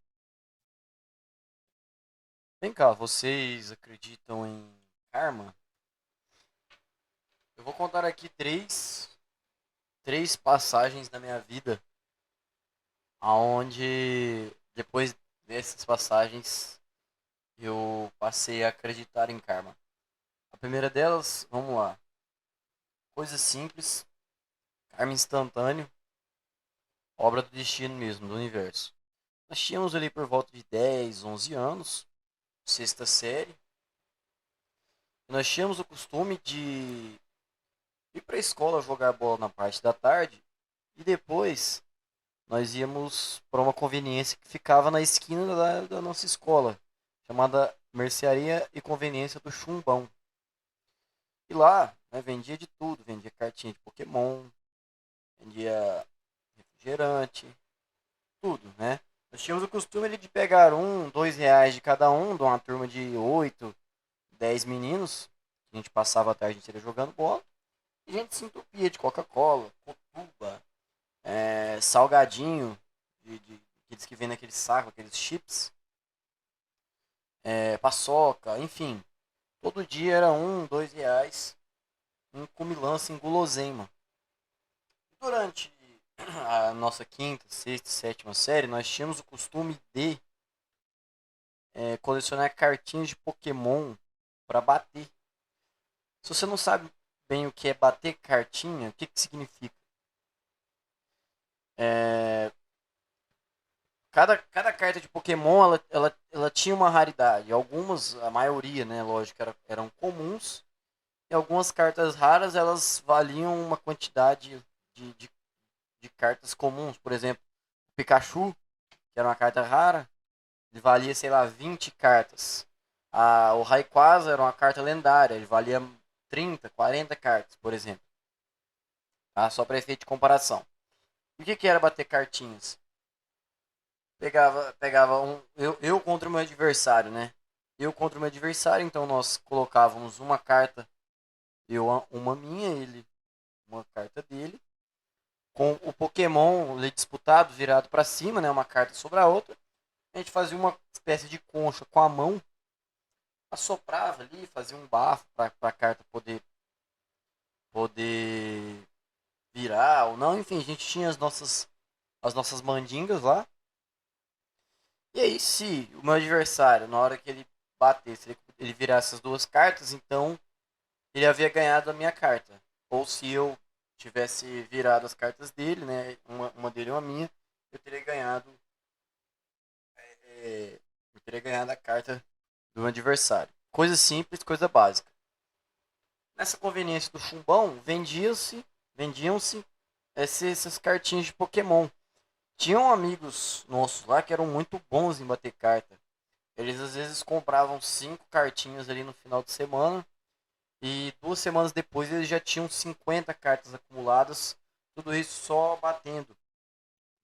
Vem cá, vocês acreditam em karma? Eu vou contar aqui três passagens da minha vida, aonde depois dessas passagens eu passei a acreditar em karma. A primeira delas, vamos lá, coisa simples, karma instantâneo, obra do destino mesmo, do universo. Nós tínhamos ali por volta de 10, 11 anos, sexta série, e nós tínhamos o costume de ir para a escola jogar bola na parte da tarde e depois nós íamos para uma conveniência que ficava na esquina da nossa escola, chamada Mercearia e Conveniência do Chumbão. E lá, né, vendia de tudo, vendia cartinha de Pokémon, vendia refrigerante, tudo, né? Nós tínhamos o costume ali de pegar R$ 2 de cada um, de uma turma de 8, 10 meninos. A gente passava a tarde inteira jogando bola. E a gente se entupia de Coca-Cola, Cotuba, salgadinho, aqueles que vem naquele saco, aqueles chips, paçoca, enfim. Todo dia era R$ 2 em comilança, em guloseima. Durante a nossa quinta, sexta e sétima série, nós tínhamos o costume de colecionar cartinhas de Pokémon para bater. Se você não sabe bem o que é bater cartinha, o que, que significa? É, cada carta de Pokémon ela tinha uma raridade. Algumas, a maioria, né, lógico, eram comuns. E algumas cartas raras elas valiam uma quantidade de, de, de cartas comuns. Por exemplo, o Pikachu, que era uma carta rara, ele valia, sei lá, 20 cartas. O Rayquaza era uma carta lendária, ele valia 30, 40 cartas, por exemplo. Tá? Só para efeito de comparação. E o que, que era bater cartinhas? Pegava eu contra o meu adversário, né? Eu contra o meu adversário, então nós colocávamos uma carta, eu uma minha, ele uma carta dele, com o Pokémon disputado, virado para cima, né? Uma carta sobre a outra. A gente fazia uma espécie de concha com a mão, assoprava ali, fazia um bafo para a carta poder virar ou não. Enfim, a gente tinha as nossas mandingas lá. E aí, se o meu adversário, na hora que ele batesse, ele virasse as duas cartas, então ele havia ganhado a minha carta. Ou se eu tivesse virado as cartas dele, né, uma dele e uma minha, eu teria ganhado, eu teria ganhado a carta do meu adversário. Coisa simples, coisa básica. Nessa conveniência do chumbão, vendiam-se essas cartinhas de Pokémon. Tinham amigos nossos lá que eram muito bons em bater carta. Eles às vezes compravam 5 cartinhas ali no final de semana e 2 semanas depois eles já tinham 50 cartas acumuladas, tudo isso só batendo,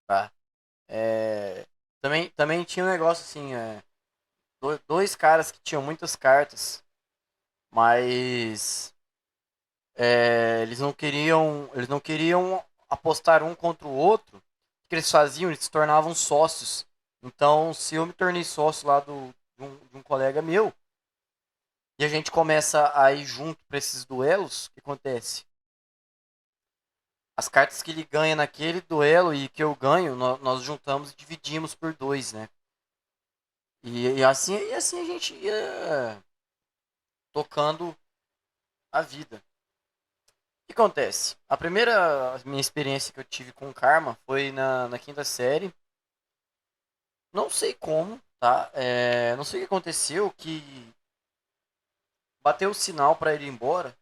tá? Também tinha um negócio assim, dois caras que tinham muitas cartas, mas eles não queriam apostar um contra o outro. O que eles faziam? Eles se tornavam sócios. Então, se eu me tornei sócio lá de um colega meu, e a gente começa a ir junto para esses duelos, o que acontece? As cartas que ele ganha naquele duelo e que eu ganho, nós juntamos e dividimos por dois, né? E assim a gente ia tocando a vida. O que acontece? A primeira minha experiência que eu tive com karma foi na quinta série. Não sei como, tá? Não sei o que aconteceu, que bateu o sinal para ir embora.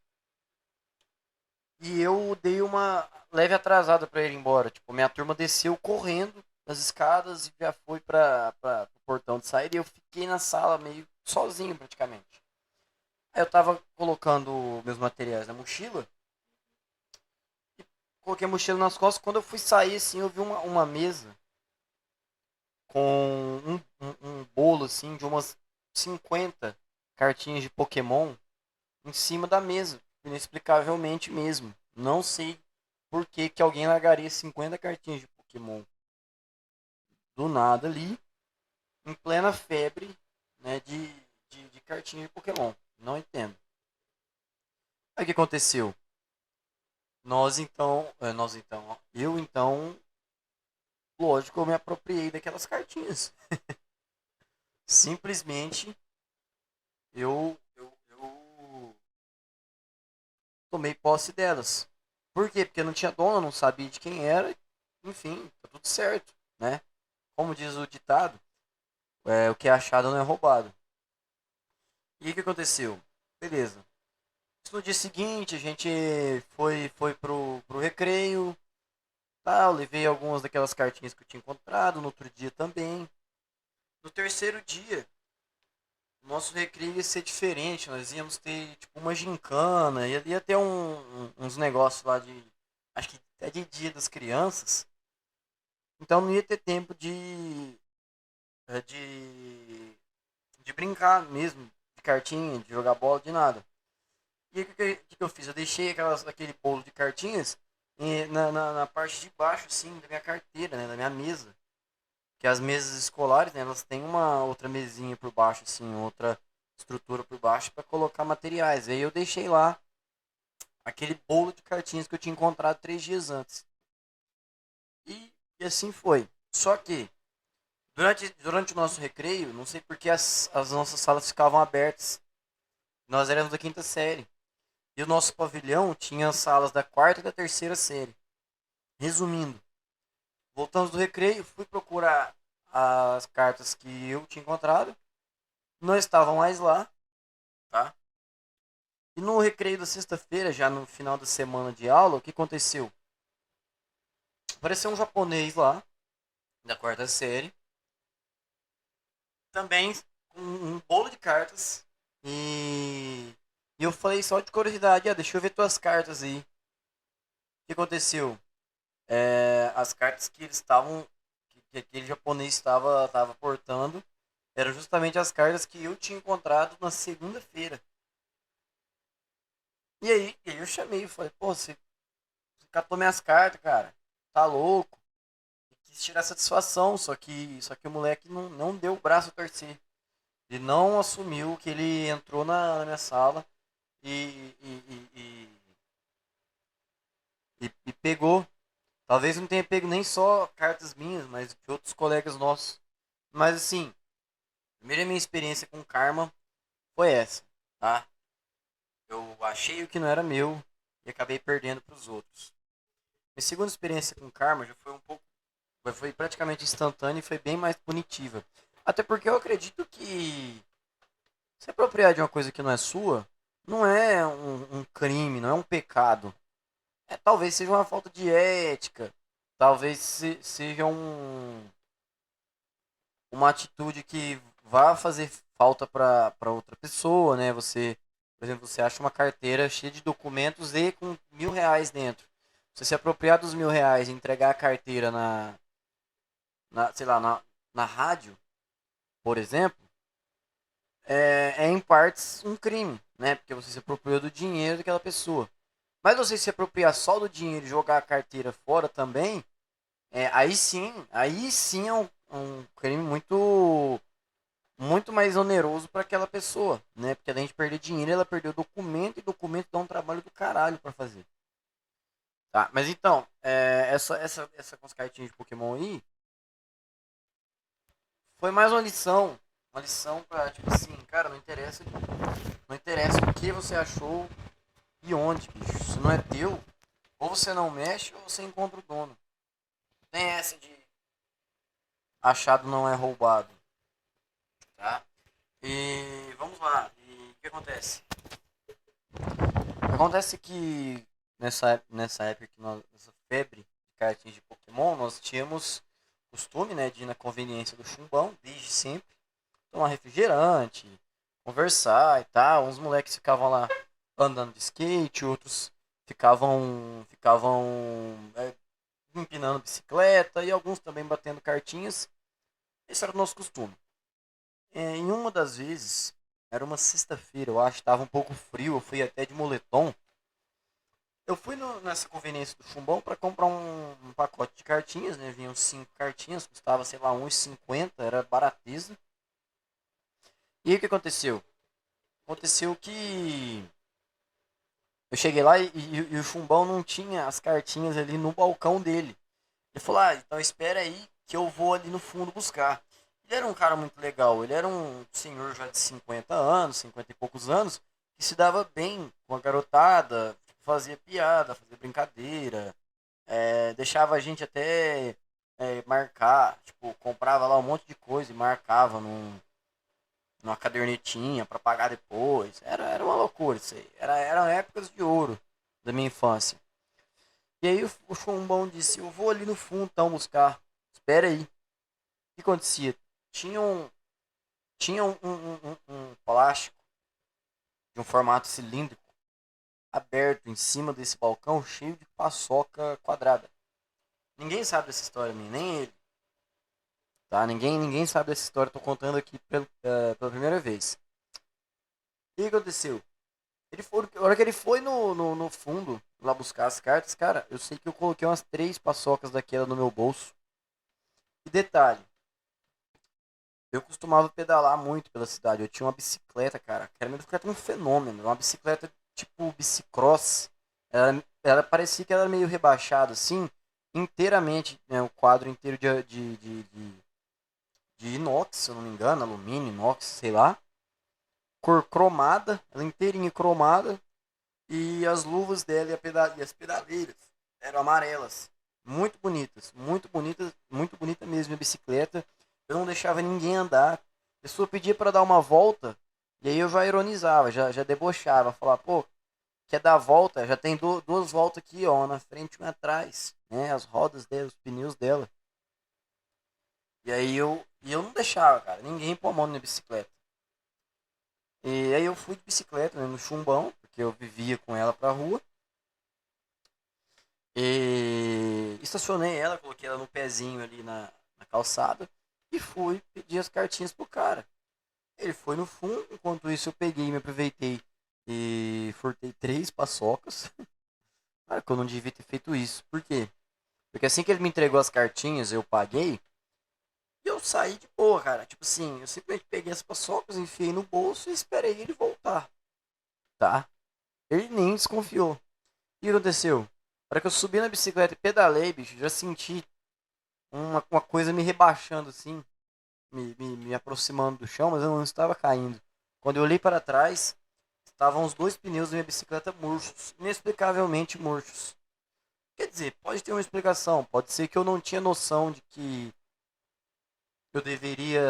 E eu dei uma leve atrasada pra ir embora. Tipo, minha turma desceu correndo as escadas e já foi para o portão de saída. E eu fiquei na sala meio sozinho praticamente. Aí eu tava colocando meus materiais na mochila. Coloquei a mochila nas costas. Quando eu fui sair, assim, eu vi uma mesa com um bolo, assim, de umas 50 cartinhas de Pokémon em cima da mesa. Inexplicavelmente mesmo. Não sei por que que alguém largaria 50 cartinhas de Pokémon do nada ali, em plena febre, né, de cartinha de Pokémon. Não entendo. Aí o que aconteceu? Eu então, lógico, eu me apropriei daquelas cartinhas. Simplesmente eu tomei posse delas. Por quê? Porque não tinha dono, não sabia de quem era. Enfim, tá tudo certo, né? Como diz o ditado, o que é achado não é roubado. E o que aconteceu? Beleza. No dia seguinte, a gente foi pro recreio. Tá, eu levei algumas daquelas cartinhas que eu tinha encontrado. No outro dia também. No terceiro dia, o nosso recreio ia ser diferente. Nós íamos ter tipo uma gincana. Ia ter uns negócios lá de. Acho que até de dia das crianças. Então não ia ter tempo eh, de, de brincar mesmo. De cartinha, de jogar bola, de nada. E o que eu fiz? Eu deixei aquele bolo de cartinhas na parte de baixo, assim, da minha carteira, né? Da minha mesa. Que as mesas escolares, né? Elas têm uma outra mesinha por baixo, assim, outra estrutura por baixo para colocar materiais. Aí eu deixei lá aquele bolo de cartinhas que eu tinha encontrado 3 dias antes. E assim foi. Só que, durante o nosso recreio, não sei porque as nossas salas ficavam abertas. Nós éramos da quinta série. E o nosso pavilhão tinha salas da quarta e da terceira série. Resumindo, voltamos do recreio, fui procurar as cartas que eu tinha encontrado. Não estavam mais lá, tá? E no recreio da sexta-feira, já no final da semana de aula, o que aconteceu? Apareceu um japonês lá, da quarta série, também com um bolo de cartas. E eu falei só de curiosidade, deixa eu ver tuas cartas aí. O que aconteceu? As cartas que eles estavam, que aquele japonês estava portando, eram justamente as cartas que eu tinha encontrado na segunda-feira. E aí eu chamei, falei, pô, você catou minhas cartas, cara. Tá louco. E quis tirar satisfação, só que o moleque não deu o braço a torcer. Ele não assumiu que ele entrou na minha sala e, e, e, e pegou. Talvez não tenha pego nem só cartas minhas, mas de outros colegas nossos. Mas assim, a primeira minha experiência com karma foi essa, tá? Eu achei o que não era meu e acabei perdendo para os outros. Minha segunda experiência com karma já foi foi praticamente instantânea e foi bem mais punitiva. Até porque eu acredito que se apropriar de uma coisa que não é sua, não é um crime, não é um pecado. Talvez seja uma falta de ética, talvez seja uma atitude que vá fazer falta para outra pessoa, né? Você, por exemplo, você acha uma carteira cheia de documentos e com R$ 1.000 dentro. Você se apropriar dos R$ 1.000 e entregar a carteira sei lá, na rádio, por exemplo, é em partes um crime, né? Porque você se apropriou do dinheiro daquela pessoa. Mas você se apropriar só do dinheiro e jogar a carteira fora também, aí sim é um crime muito mais oneroso para aquela pessoa, né? Porque além de perder dinheiro, ela perdeu documento e documento dá um trabalho do caralho para fazer. Tá, mas então, essa com as cartinhas de Pokémon aí foi mais uma lição pra, tipo assim, cara, não interessa o que você achou e onde, bicho. Se não é teu, ou você não mexe ou você encontra o dono. Tem essa de achado não é roubado, tá? E vamos lá. E o que acontece? Acontece que nessa época que nessa febre de cartinhas de Pokémon, nós tínhamos costume, né, de ir na conveniência do chumbão, desde sempre, tomar refrigerante, conversar e tal. Uns moleques ficavam lá andando de skate, outros ficavam empinando bicicleta e alguns também batendo cartinhas. Esse era o nosso costume. Em uma das vezes, era uma sexta-feira, eu acho, estava um pouco frio, eu fui até de moletom. Eu fui nessa conveniência do Chumbão para comprar um pacote de cartinhas, né? Vinham 5 cartinhas, custava, sei lá, 1,50, era baratiza. E aí o que aconteceu? Aconteceu que eu cheguei lá e o Chumbão não tinha as cartinhas ali no balcão dele. Ele falou, então espera aí que eu vou ali no fundo buscar. Ele era um cara muito legal, ele era um senhor já de 50 anos, 50 e poucos anos, que se dava bem com a garotada, fazia piada, fazia brincadeira, deixava a gente até marcar, tipo, comprava lá um monte de coisa e marcava numa cadernetinha para pagar depois. Era uma loucura isso aí. Eram épocas de ouro da minha infância. E aí o Chumbão disse, eu vou ali no fundo então buscar. Espera aí. O que acontecia? Tinha um, tinha um plástico de um formato cilíndrico aberto em cima desse balcão cheio de paçoca quadrada. Ninguém sabe dessa história, nem ele. Tá? Ninguém sabe dessa história. Tô contando aqui pela primeira vez. O que aconteceu? A hora que ele foi no fundo lá buscar as cartas, cara, eu sei que eu coloquei umas 3 paçocas daquela no meu bolso. E detalhe, eu costumava pedalar muito pela cidade. Eu tinha uma bicicleta, cara, que era uma bicicleta um fenômeno. Uma bicicleta tipo bicicross. Ela parecia que ela era meio rebaixada, assim, inteiramente, né, o quadro inteiro de inox, se eu não me engano, alumínio, inox, sei lá. Cor cromada, ela inteirinha cromada. E as luvas dela e as pedaleiras eram amarelas. Muito bonitas, muito bonitas, muito bonita mesmo a bicicleta. Eu não deixava ninguém andar. A pessoa pedia para dar uma volta, e aí eu já ironizava, já debochava. Falava, pô, quer dar a volta? Já tem duas voltas aqui, ó, uma na frente e uma atrás. Né? As rodas dela, os pneus dela. E eu não deixava, cara, ninguém pôr a mão na minha bicicleta. E aí eu fui de bicicleta, né, no chumbão, porque eu vivia com ela pra rua. E estacionei ela, coloquei ela no pezinho ali na calçada e fui pedir as cartinhas pro cara. Ele foi no fundo, enquanto isso eu peguei, me aproveitei e furtei 3 paçocas. Cara, que eu não devia ter feito isso. Por quê? Porque assim que ele me entregou as cartinhas, eu paguei e eu saí de boa, cara. Tipo assim, eu simplesmente peguei as paçocas, enfiei no bolso e esperei ele voltar, tá? Ele nem desconfiou. O que aconteceu? Na hora que eu subi na bicicleta e pedalei, bicho, já senti uma coisa me rebaixando assim, me aproximando do chão, mas eu não estava caindo. Quando eu olhei para trás, estavam os 2 pneus da minha bicicleta murchos, inexplicavelmente murchos. Quer dizer, pode ter uma explicação, pode ser que eu não tinha noção de que eu deveria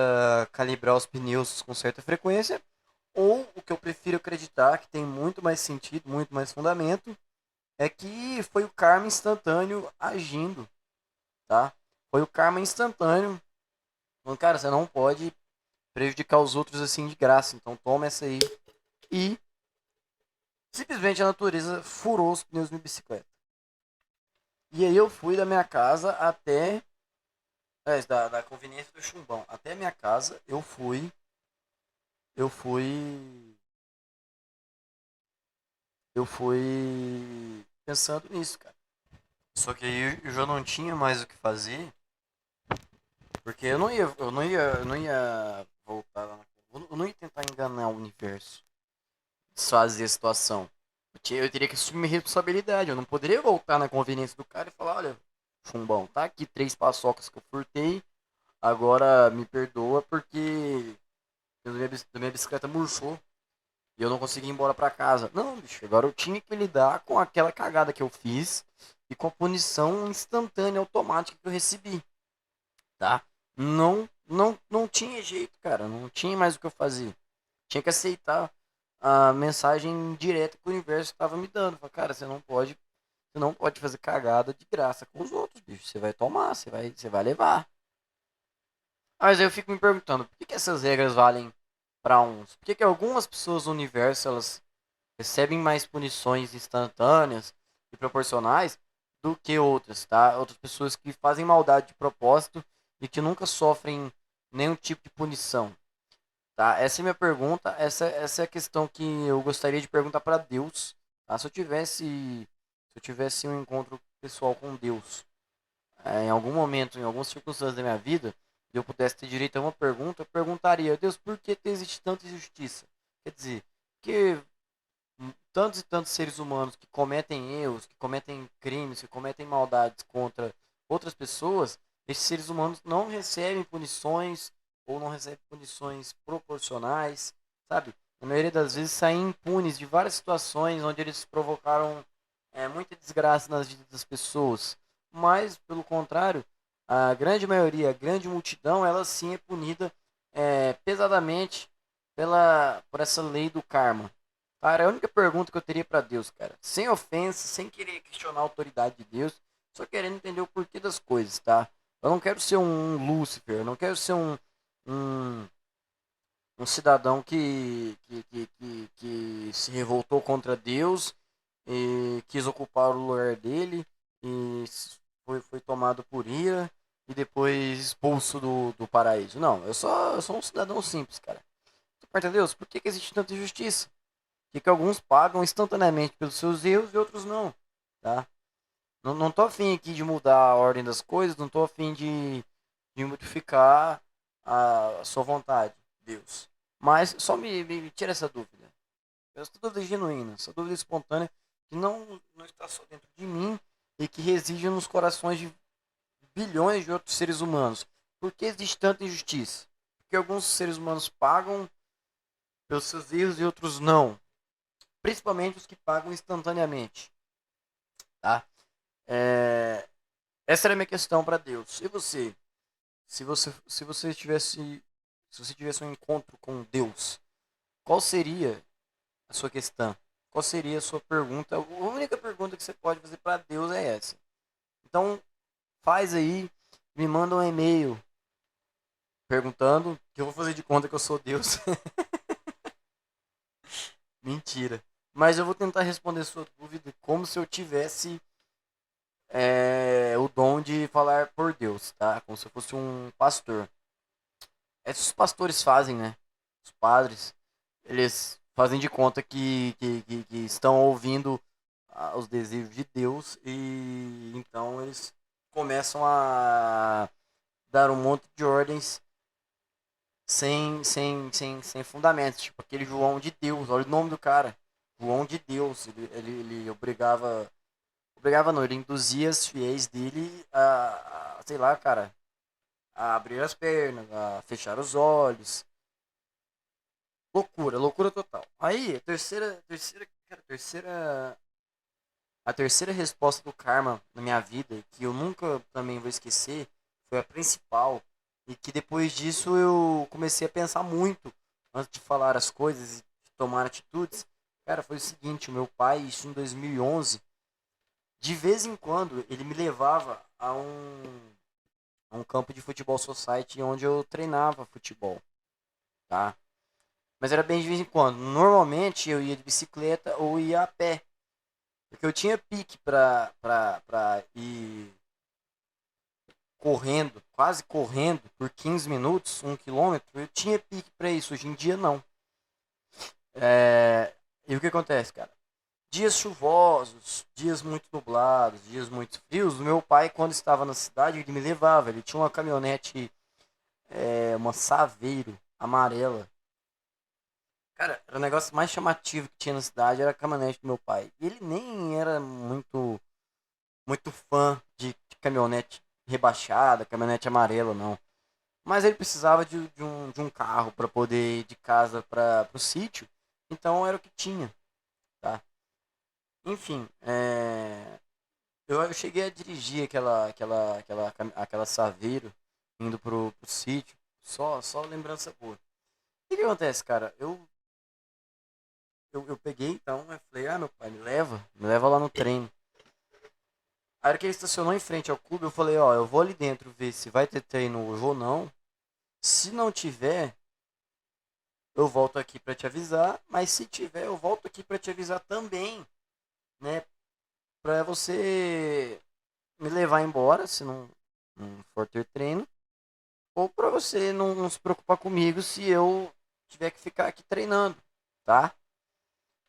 calibrar os pneus com certa frequência, ou o que eu prefiro acreditar, que tem muito mais sentido, muito mais fundamento, é que foi o karma instantâneo agindo, tá? Foi o karma instantâneo. Então, cara, você não pode prejudicar os outros assim de graça. Então toma essa aí. E simplesmente a natureza furou os pneus de minha bicicleta. E aí eu fui da minha casa até. Da conveniência do chumbão. Até a minha casa eu fui. Eu fui. Eu fui pensando nisso, cara. Só que aí eu já não tinha mais o que fazer. Porque eu não ia voltar lá. Eu não ia tentar enganar o universo. Desfazer a situação. Eu teria que assumir responsabilidade. Eu não poderia voltar na conveniência do cara e falar, olha, chumbão, tá aqui 3 paçocas que eu furtei. Agora me perdoa porque a minha bicicleta murchou e eu não consegui ir embora pra casa. Não, bicho, agora eu tinha que lidar com aquela cagada que eu fiz e com a punição instantânea, automática que eu recebi, tá? Não tinha jeito, cara. Não tinha mais o que eu fazer. Tinha que aceitar a mensagem direta que o universo estava me dando. Falei, cara, você não pode Você não pode fazer cagada de graça com os outros, bicho. Você vai tomar, você vai levar. Mas aí eu fico me perguntando, por que, que essas regras valem para uns? Por que, que algumas pessoas no universo elas recebem mais punições instantâneas e proporcionais do que outras, tá? Outras pessoas que fazem maldade de propósito e que nunca sofrem nenhum tipo de punição, tá? Essa é a minha pergunta, essa é a questão que eu gostaria de perguntar para Deus, tá? Se eu tivesse um encontro pessoal com Deus, em algum momento, em algumas circunstâncias da minha vida, e eu pudesse ter direito a uma pergunta, eu perguntaria: Deus, por que existe tanta injustiça? Quer dizer, que tantos e tantos seres humanos que cometem erros, que cometem crimes, que cometem maldades contra outras pessoas, esses seres humanos não recebem punições ou não recebem punições proporcionais, sabe? Na maioria das vezes saem impunes de várias situações onde eles provocaram muita desgraça nas vidas das pessoas. Mas, pelo contrário, a grande maioria, a grande multidão, ela sim é punida pesadamente por essa lei do karma. Cara, a única pergunta que eu teria pra Deus, cara, sem ofensa, sem querer questionar a autoridade de Deus, só querendo entender o porquê das coisas, tá? Eu não quero ser um Lúcifer, eu não quero ser um, um cidadão que se revoltou contra Deus e quis ocupar o lugar dele e foi tomado por ira e depois expulso do paraíso. Não, eu sou um cidadão simples, cara. Mas, Deus, por que existe tanta injustiça? Que alguns pagam instantaneamente pelos seus erros e outros não, tá? Não tô afim aqui de mudar a ordem das coisas, não tô afim de modificar a sua vontade, Deus. Mas só me tira essa dúvida. Essa dúvida genuína, essa dúvida espontânea que não está só dentro de mim e que reside nos corações de bilhões de outros seres humanos. Por que existe tanta injustiça? Porque alguns seres humanos pagam pelos seus erros e outros não. Principalmente os que pagam instantaneamente, tá? É, essa era a minha questão para Deus. E você? Se você tivesse um encontro com Deus, qual seria a sua questão? Qual seria a sua pergunta? A única pergunta que você pode fazer para Deus é essa. Então, faz aí, me manda um e-mail perguntando, que eu vou fazer de conta que eu sou Deus. Mentira. Mas eu vou tentar responder sua dúvida como se eu tivesse o dom de falar por Deus, tá? Como se eu fosse um pastor. É isso os pastores fazem, né? Os padres, eles fazem de conta que estão ouvindo os desejos de Deus e então eles começam a dar um monte de ordens sem fundamentos. Tipo aquele João de Deus, olha o nome do cara. João de Deus. Ele obrigava. Obrigava não, ele induzia os fiéis dele sei lá, cara, a abrir as pernas, a fechar os olhos. Loucura, loucura total. Aí, a terceira resposta do karma na minha vida, que eu nunca também vou esquecer, foi a principal, e que depois disso eu comecei a pensar muito antes de falar as coisas e de tomar atitudes. Cara, foi o seguinte, o meu pai, isso em 2011, de vez em quando ele me levava a um campo de futebol society onde eu treinava futebol, tá? Mas era bem de vez em quando. Normalmente eu ia de bicicleta ou ia a pé. Porque eu tinha pique pra ir correndo, quase correndo por 15 minutos, 1 quilômetro. Eu tinha pique pra isso. Hoje em dia não. E o que acontece, cara? Dias chuvosos, dias muito nublados, dias muito frios. O meu pai, quando estava na cidade, ele me levava. Ele tinha uma caminhonete, uma Saveiro amarela. Cara, era o negócio mais chamativo que tinha na cidade, era a caminhonete do meu pai. E ele nem era muito fã de caminhonete rebaixada, caminhonete amarela, não. Mas ele precisava de um carro para poder ir de casa para o sítio, então era o que tinha, tá? Enfim, eu cheguei a dirigir aquela Saveiro indo pro sítio, só lembrança boa. O que acontece, cara? Eu peguei então, eu falei, meu pai, me leva lá no treino. A hora que ele estacionou em frente ao clube, eu falei, ó, eu vou ali dentro ver se vai ter treino hoje ou não. Se não tiver, eu volto aqui pra te avisar, mas se tiver, eu volto aqui pra te avisar também, né? Pra você me levar embora, se não for ter treino, ou pra você não se preocupar comigo se eu tiver que ficar aqui treinando, tá?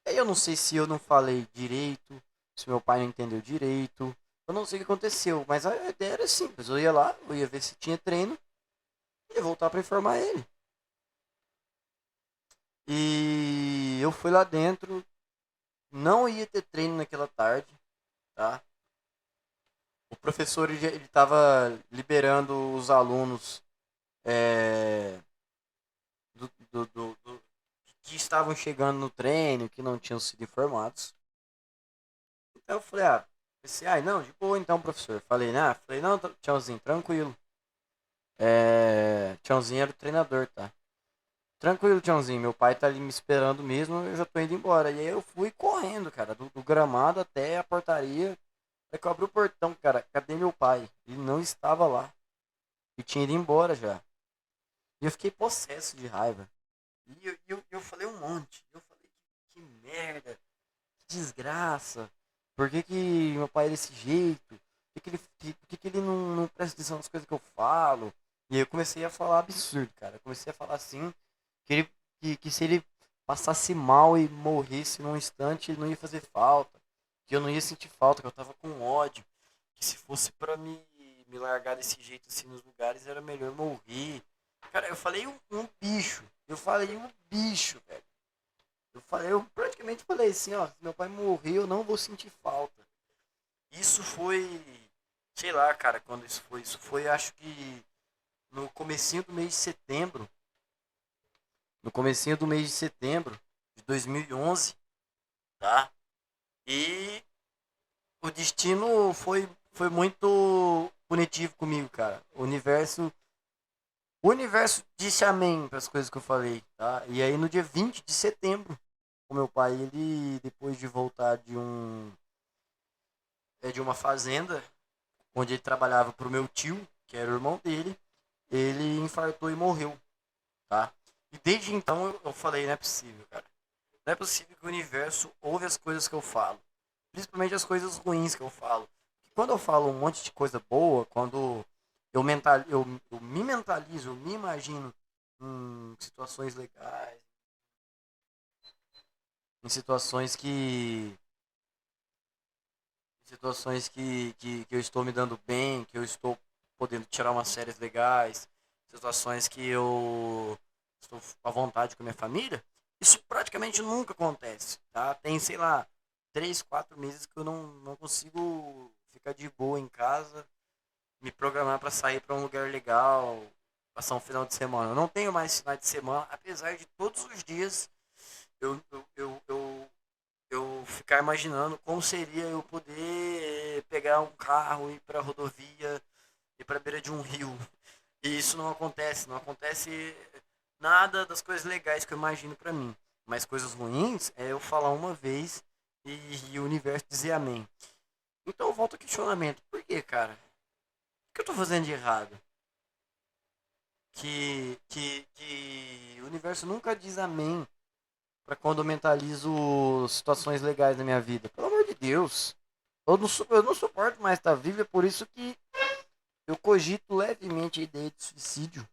Aí eu não sei se eu não falei direito, se meu pai não entendeu direito. Eu não sei o que aconteceu, mas a ideia era simples. Eu ia lá, eu ia ver se tinha treino e ia voltar pra informar ele. E eu fui lá dentro, não ia ter treino naquela tarde, tá? O professor ele tava liberando os alunos é, que estavam chegando no treino, que não tinham sido informados. Então eu falei, pensei, não, de boa então, professor. Falei, não, tchauzinho, tranquilo. Tchãozinho era o treinador, tá? Tranquilo, Tchãozinho, meu pai tá ali me esperando mesmo, eu já tô indo embora. E aí eu fui correndo, cara, do gramado até a portaria. Aí que eu abri o portão, cara, cadê meu pai? Ele não estava lá. E tinha ido embora já. E eu fiquei possesso de raiva. E eu falei um monte. Eu falei, que merda, que desgraça. Por que que meu pai é desse jeito? Por que que ele não presta atenção nas coisas que eu falo? E aí eu comecei a falar absurdo, cara. Eu comecei a falar assim, que, ele, que se ele passasse mal e morresse num instante, ele não ia fazer falta. Que eu não ia sentir falta, que eu tava com ódio. Que se fosse pra me largar desse jeito assim nos lugares, era melhor morrer. Cara, eu falei um bicho. Eu falei um bicho, velho. Eu praticamente falei assim, ó, se meu pai morrer, eu não vou sentir falta. Isso foi, sei lá, cara, quando isso foi. Isso foi, acho que no comecinho do mês de setembro. No comecinho do mês de setembro de 2011, tá? E o destino foi muito punitivo comigo, cara. O universo disse amém para as coisas que eu falei, tá? E aí no dia 20 de setembro, o meu pai, ele depois de voltar de uma fazenda onde ele trabalhava pro meu tio, que era o irmão dele, ele infartou e morreu, tá? E desde então eu falei, não é possível, cara. Não é possível que o universo ouve as coisas que eu falo. Principalmente as coisas ruins que eu falo. Porque quando eu falo um monte de coisa boa, quando eu me mentalizo, eu me imagino em situações legais, em situações que eu estou me dando bem, que eu estou podendo tirar umas séries legais, situações que eu estou à vontade com a minha família, isso praticamente nunca acontece, tá? Tem, sei lá, 3, 4 meses que eu não consigo ficar de boa em casa, me programar para sair para um lugar legal, passar um final de semana. Eu não tenho mais final de semana, apesar de todos os dias eu, eu, eu, eu eu ficar imaginando como seria eu poder pegar um carro, ir para rodovia, ir para beira de um rio. E isso não acontece, não acontece nada das coisas legais que eu imagino para mim. Mas coisas ruins é eu falar uma vez e o universo dizer amém. Então eu volto ao questionamento. Por que, cara? O que eu tô fazendo de errado? Que o universo nunca diz amém para quando eu mentalizo situações legais da minha vida. Pelo amor de Deus. Eu não suporto mais estar vivo, é por isso que eu cogito levemente a ideia de suicídio.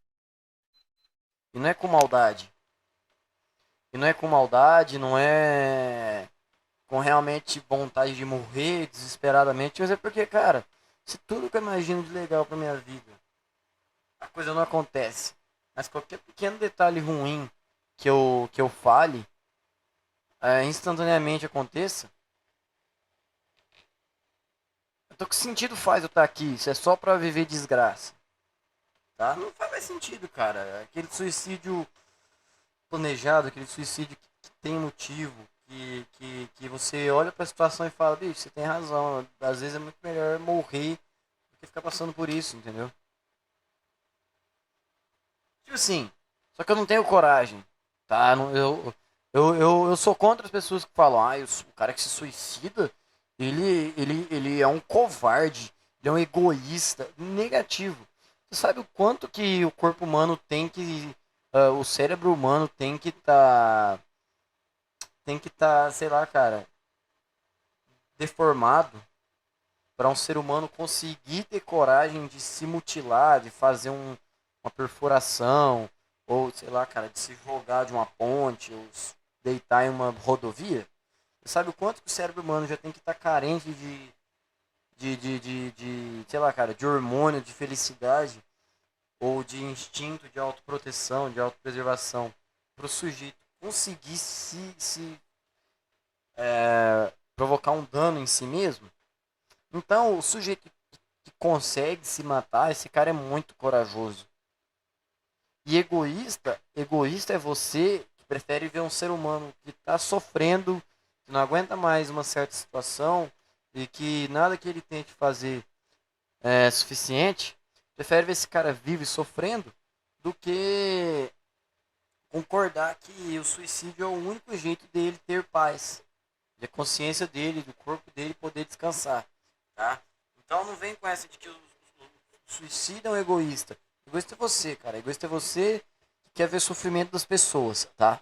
E não é com maldade. E não é com maldade, não é com realmente vontade de morrer desesperadamente, mas é porque, cara, se tudo que eu imagino de legal pra minha vida, a coisa não acontece. Mas qualquer pequeno detalhe ruim que eu fale, instantaneamente aconteça, então que sentido faz eu estar aqui? Isso é só pra viver desgraça, tá? Não faz mais sentido, cara. Aquele suicídio planejado, aquele suicídio que tem motivo, que você olha pra situação e fala, bicho, você tem razão. Às vezes é muito melhor morrer do que ficar passando por isso, entendeu? Tipo assim, só que eu não tenho coragem, tá? Eu sou contra as pessoas que falam, o cara que se suicida, ele é um covarde, ele é um egoísta negativo. Você sabe o quanto que o corpo humano tem que, o cérebro humano tem que tá, sei lá, cara, deformado para um ser humano conseguir ter coragem de se mutilar, de fazer uma perfuração, ou sei lá, cara, de se jogar de uma ponte, ou deitar em uma rodovia. Você sabe o quanto que o cérebro humano já tem que estar carente sei lá, cara, de hormônio, de felicidade, ou de instinto de autoproteção, de autopreservação, para o sujeito conseguir provocar um dano em si mesmo? Então, o sujeito que consegue se matar, esse cara é muito corajoso. E egoísta é você que prefere ver um ser humano que está sofrendo, que não aguenta mais uma certa situação e que nada que ele tente fazer é suficiente, prefere ver esse cara vivo e sofrendo do que concordar que o suicídio é o único jeito dele ter paz, de a consciência dele, do corpo dele poder descansar, tá? Então não vem com essa de que o suicida é um egoísta. Egoísta é você, cara. Egoísta é você que quer ver o sofrimento das pessoas, tá?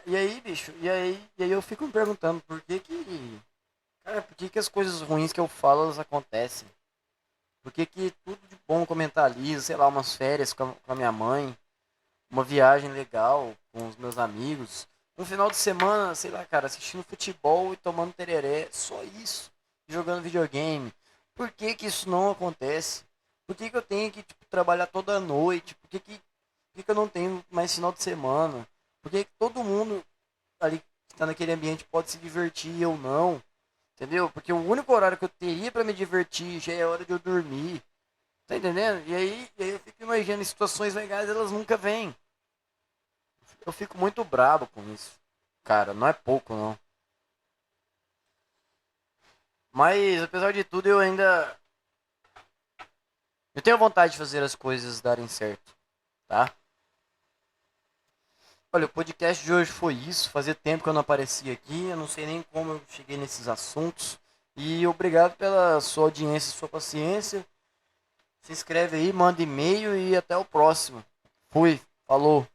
E aí, bicho, e aí eu fico me perguntando cara, por que as coisas ruins que eu falo elas acontecem? Por que tudo de bom que eu mentalizo, sei lá, umas férias com a minha mãe, uma viagem legal com os meus amigos, um final de semana, sei lá, cara, assistindo futebol e tomando tereré, só isso, jogando videogame. Por que isso não acontece? Por que eu tenho que tipo, trabalhar toda noite? Por que eu não tenho mais final de semana? Por que todo mundo ali que está naquele ambiente pode se divertir e eu não? Entendeu? Porque o único horário que eu teria para me divertir já é hora de eu dormir. Tá entendendo? E aí eu fico imaginando situações legais, elas nunca vêm. Eu fico muito brabo com isso. Cara, não é pouco, não. Mas, apesar de tudo, eu ainda. Eu tenho vontade de fazer as coisas darem certo, tá? Olha, o podcast de hoje foi isso. Fazia tempo que eu não aparecia aqui. Eu não sei nem como eu cheguei nesses assuntos. E obrigado pela sua audiência e sua paciência. Se inscreve aí, manda e-mail e até o próximo. Fui, falou.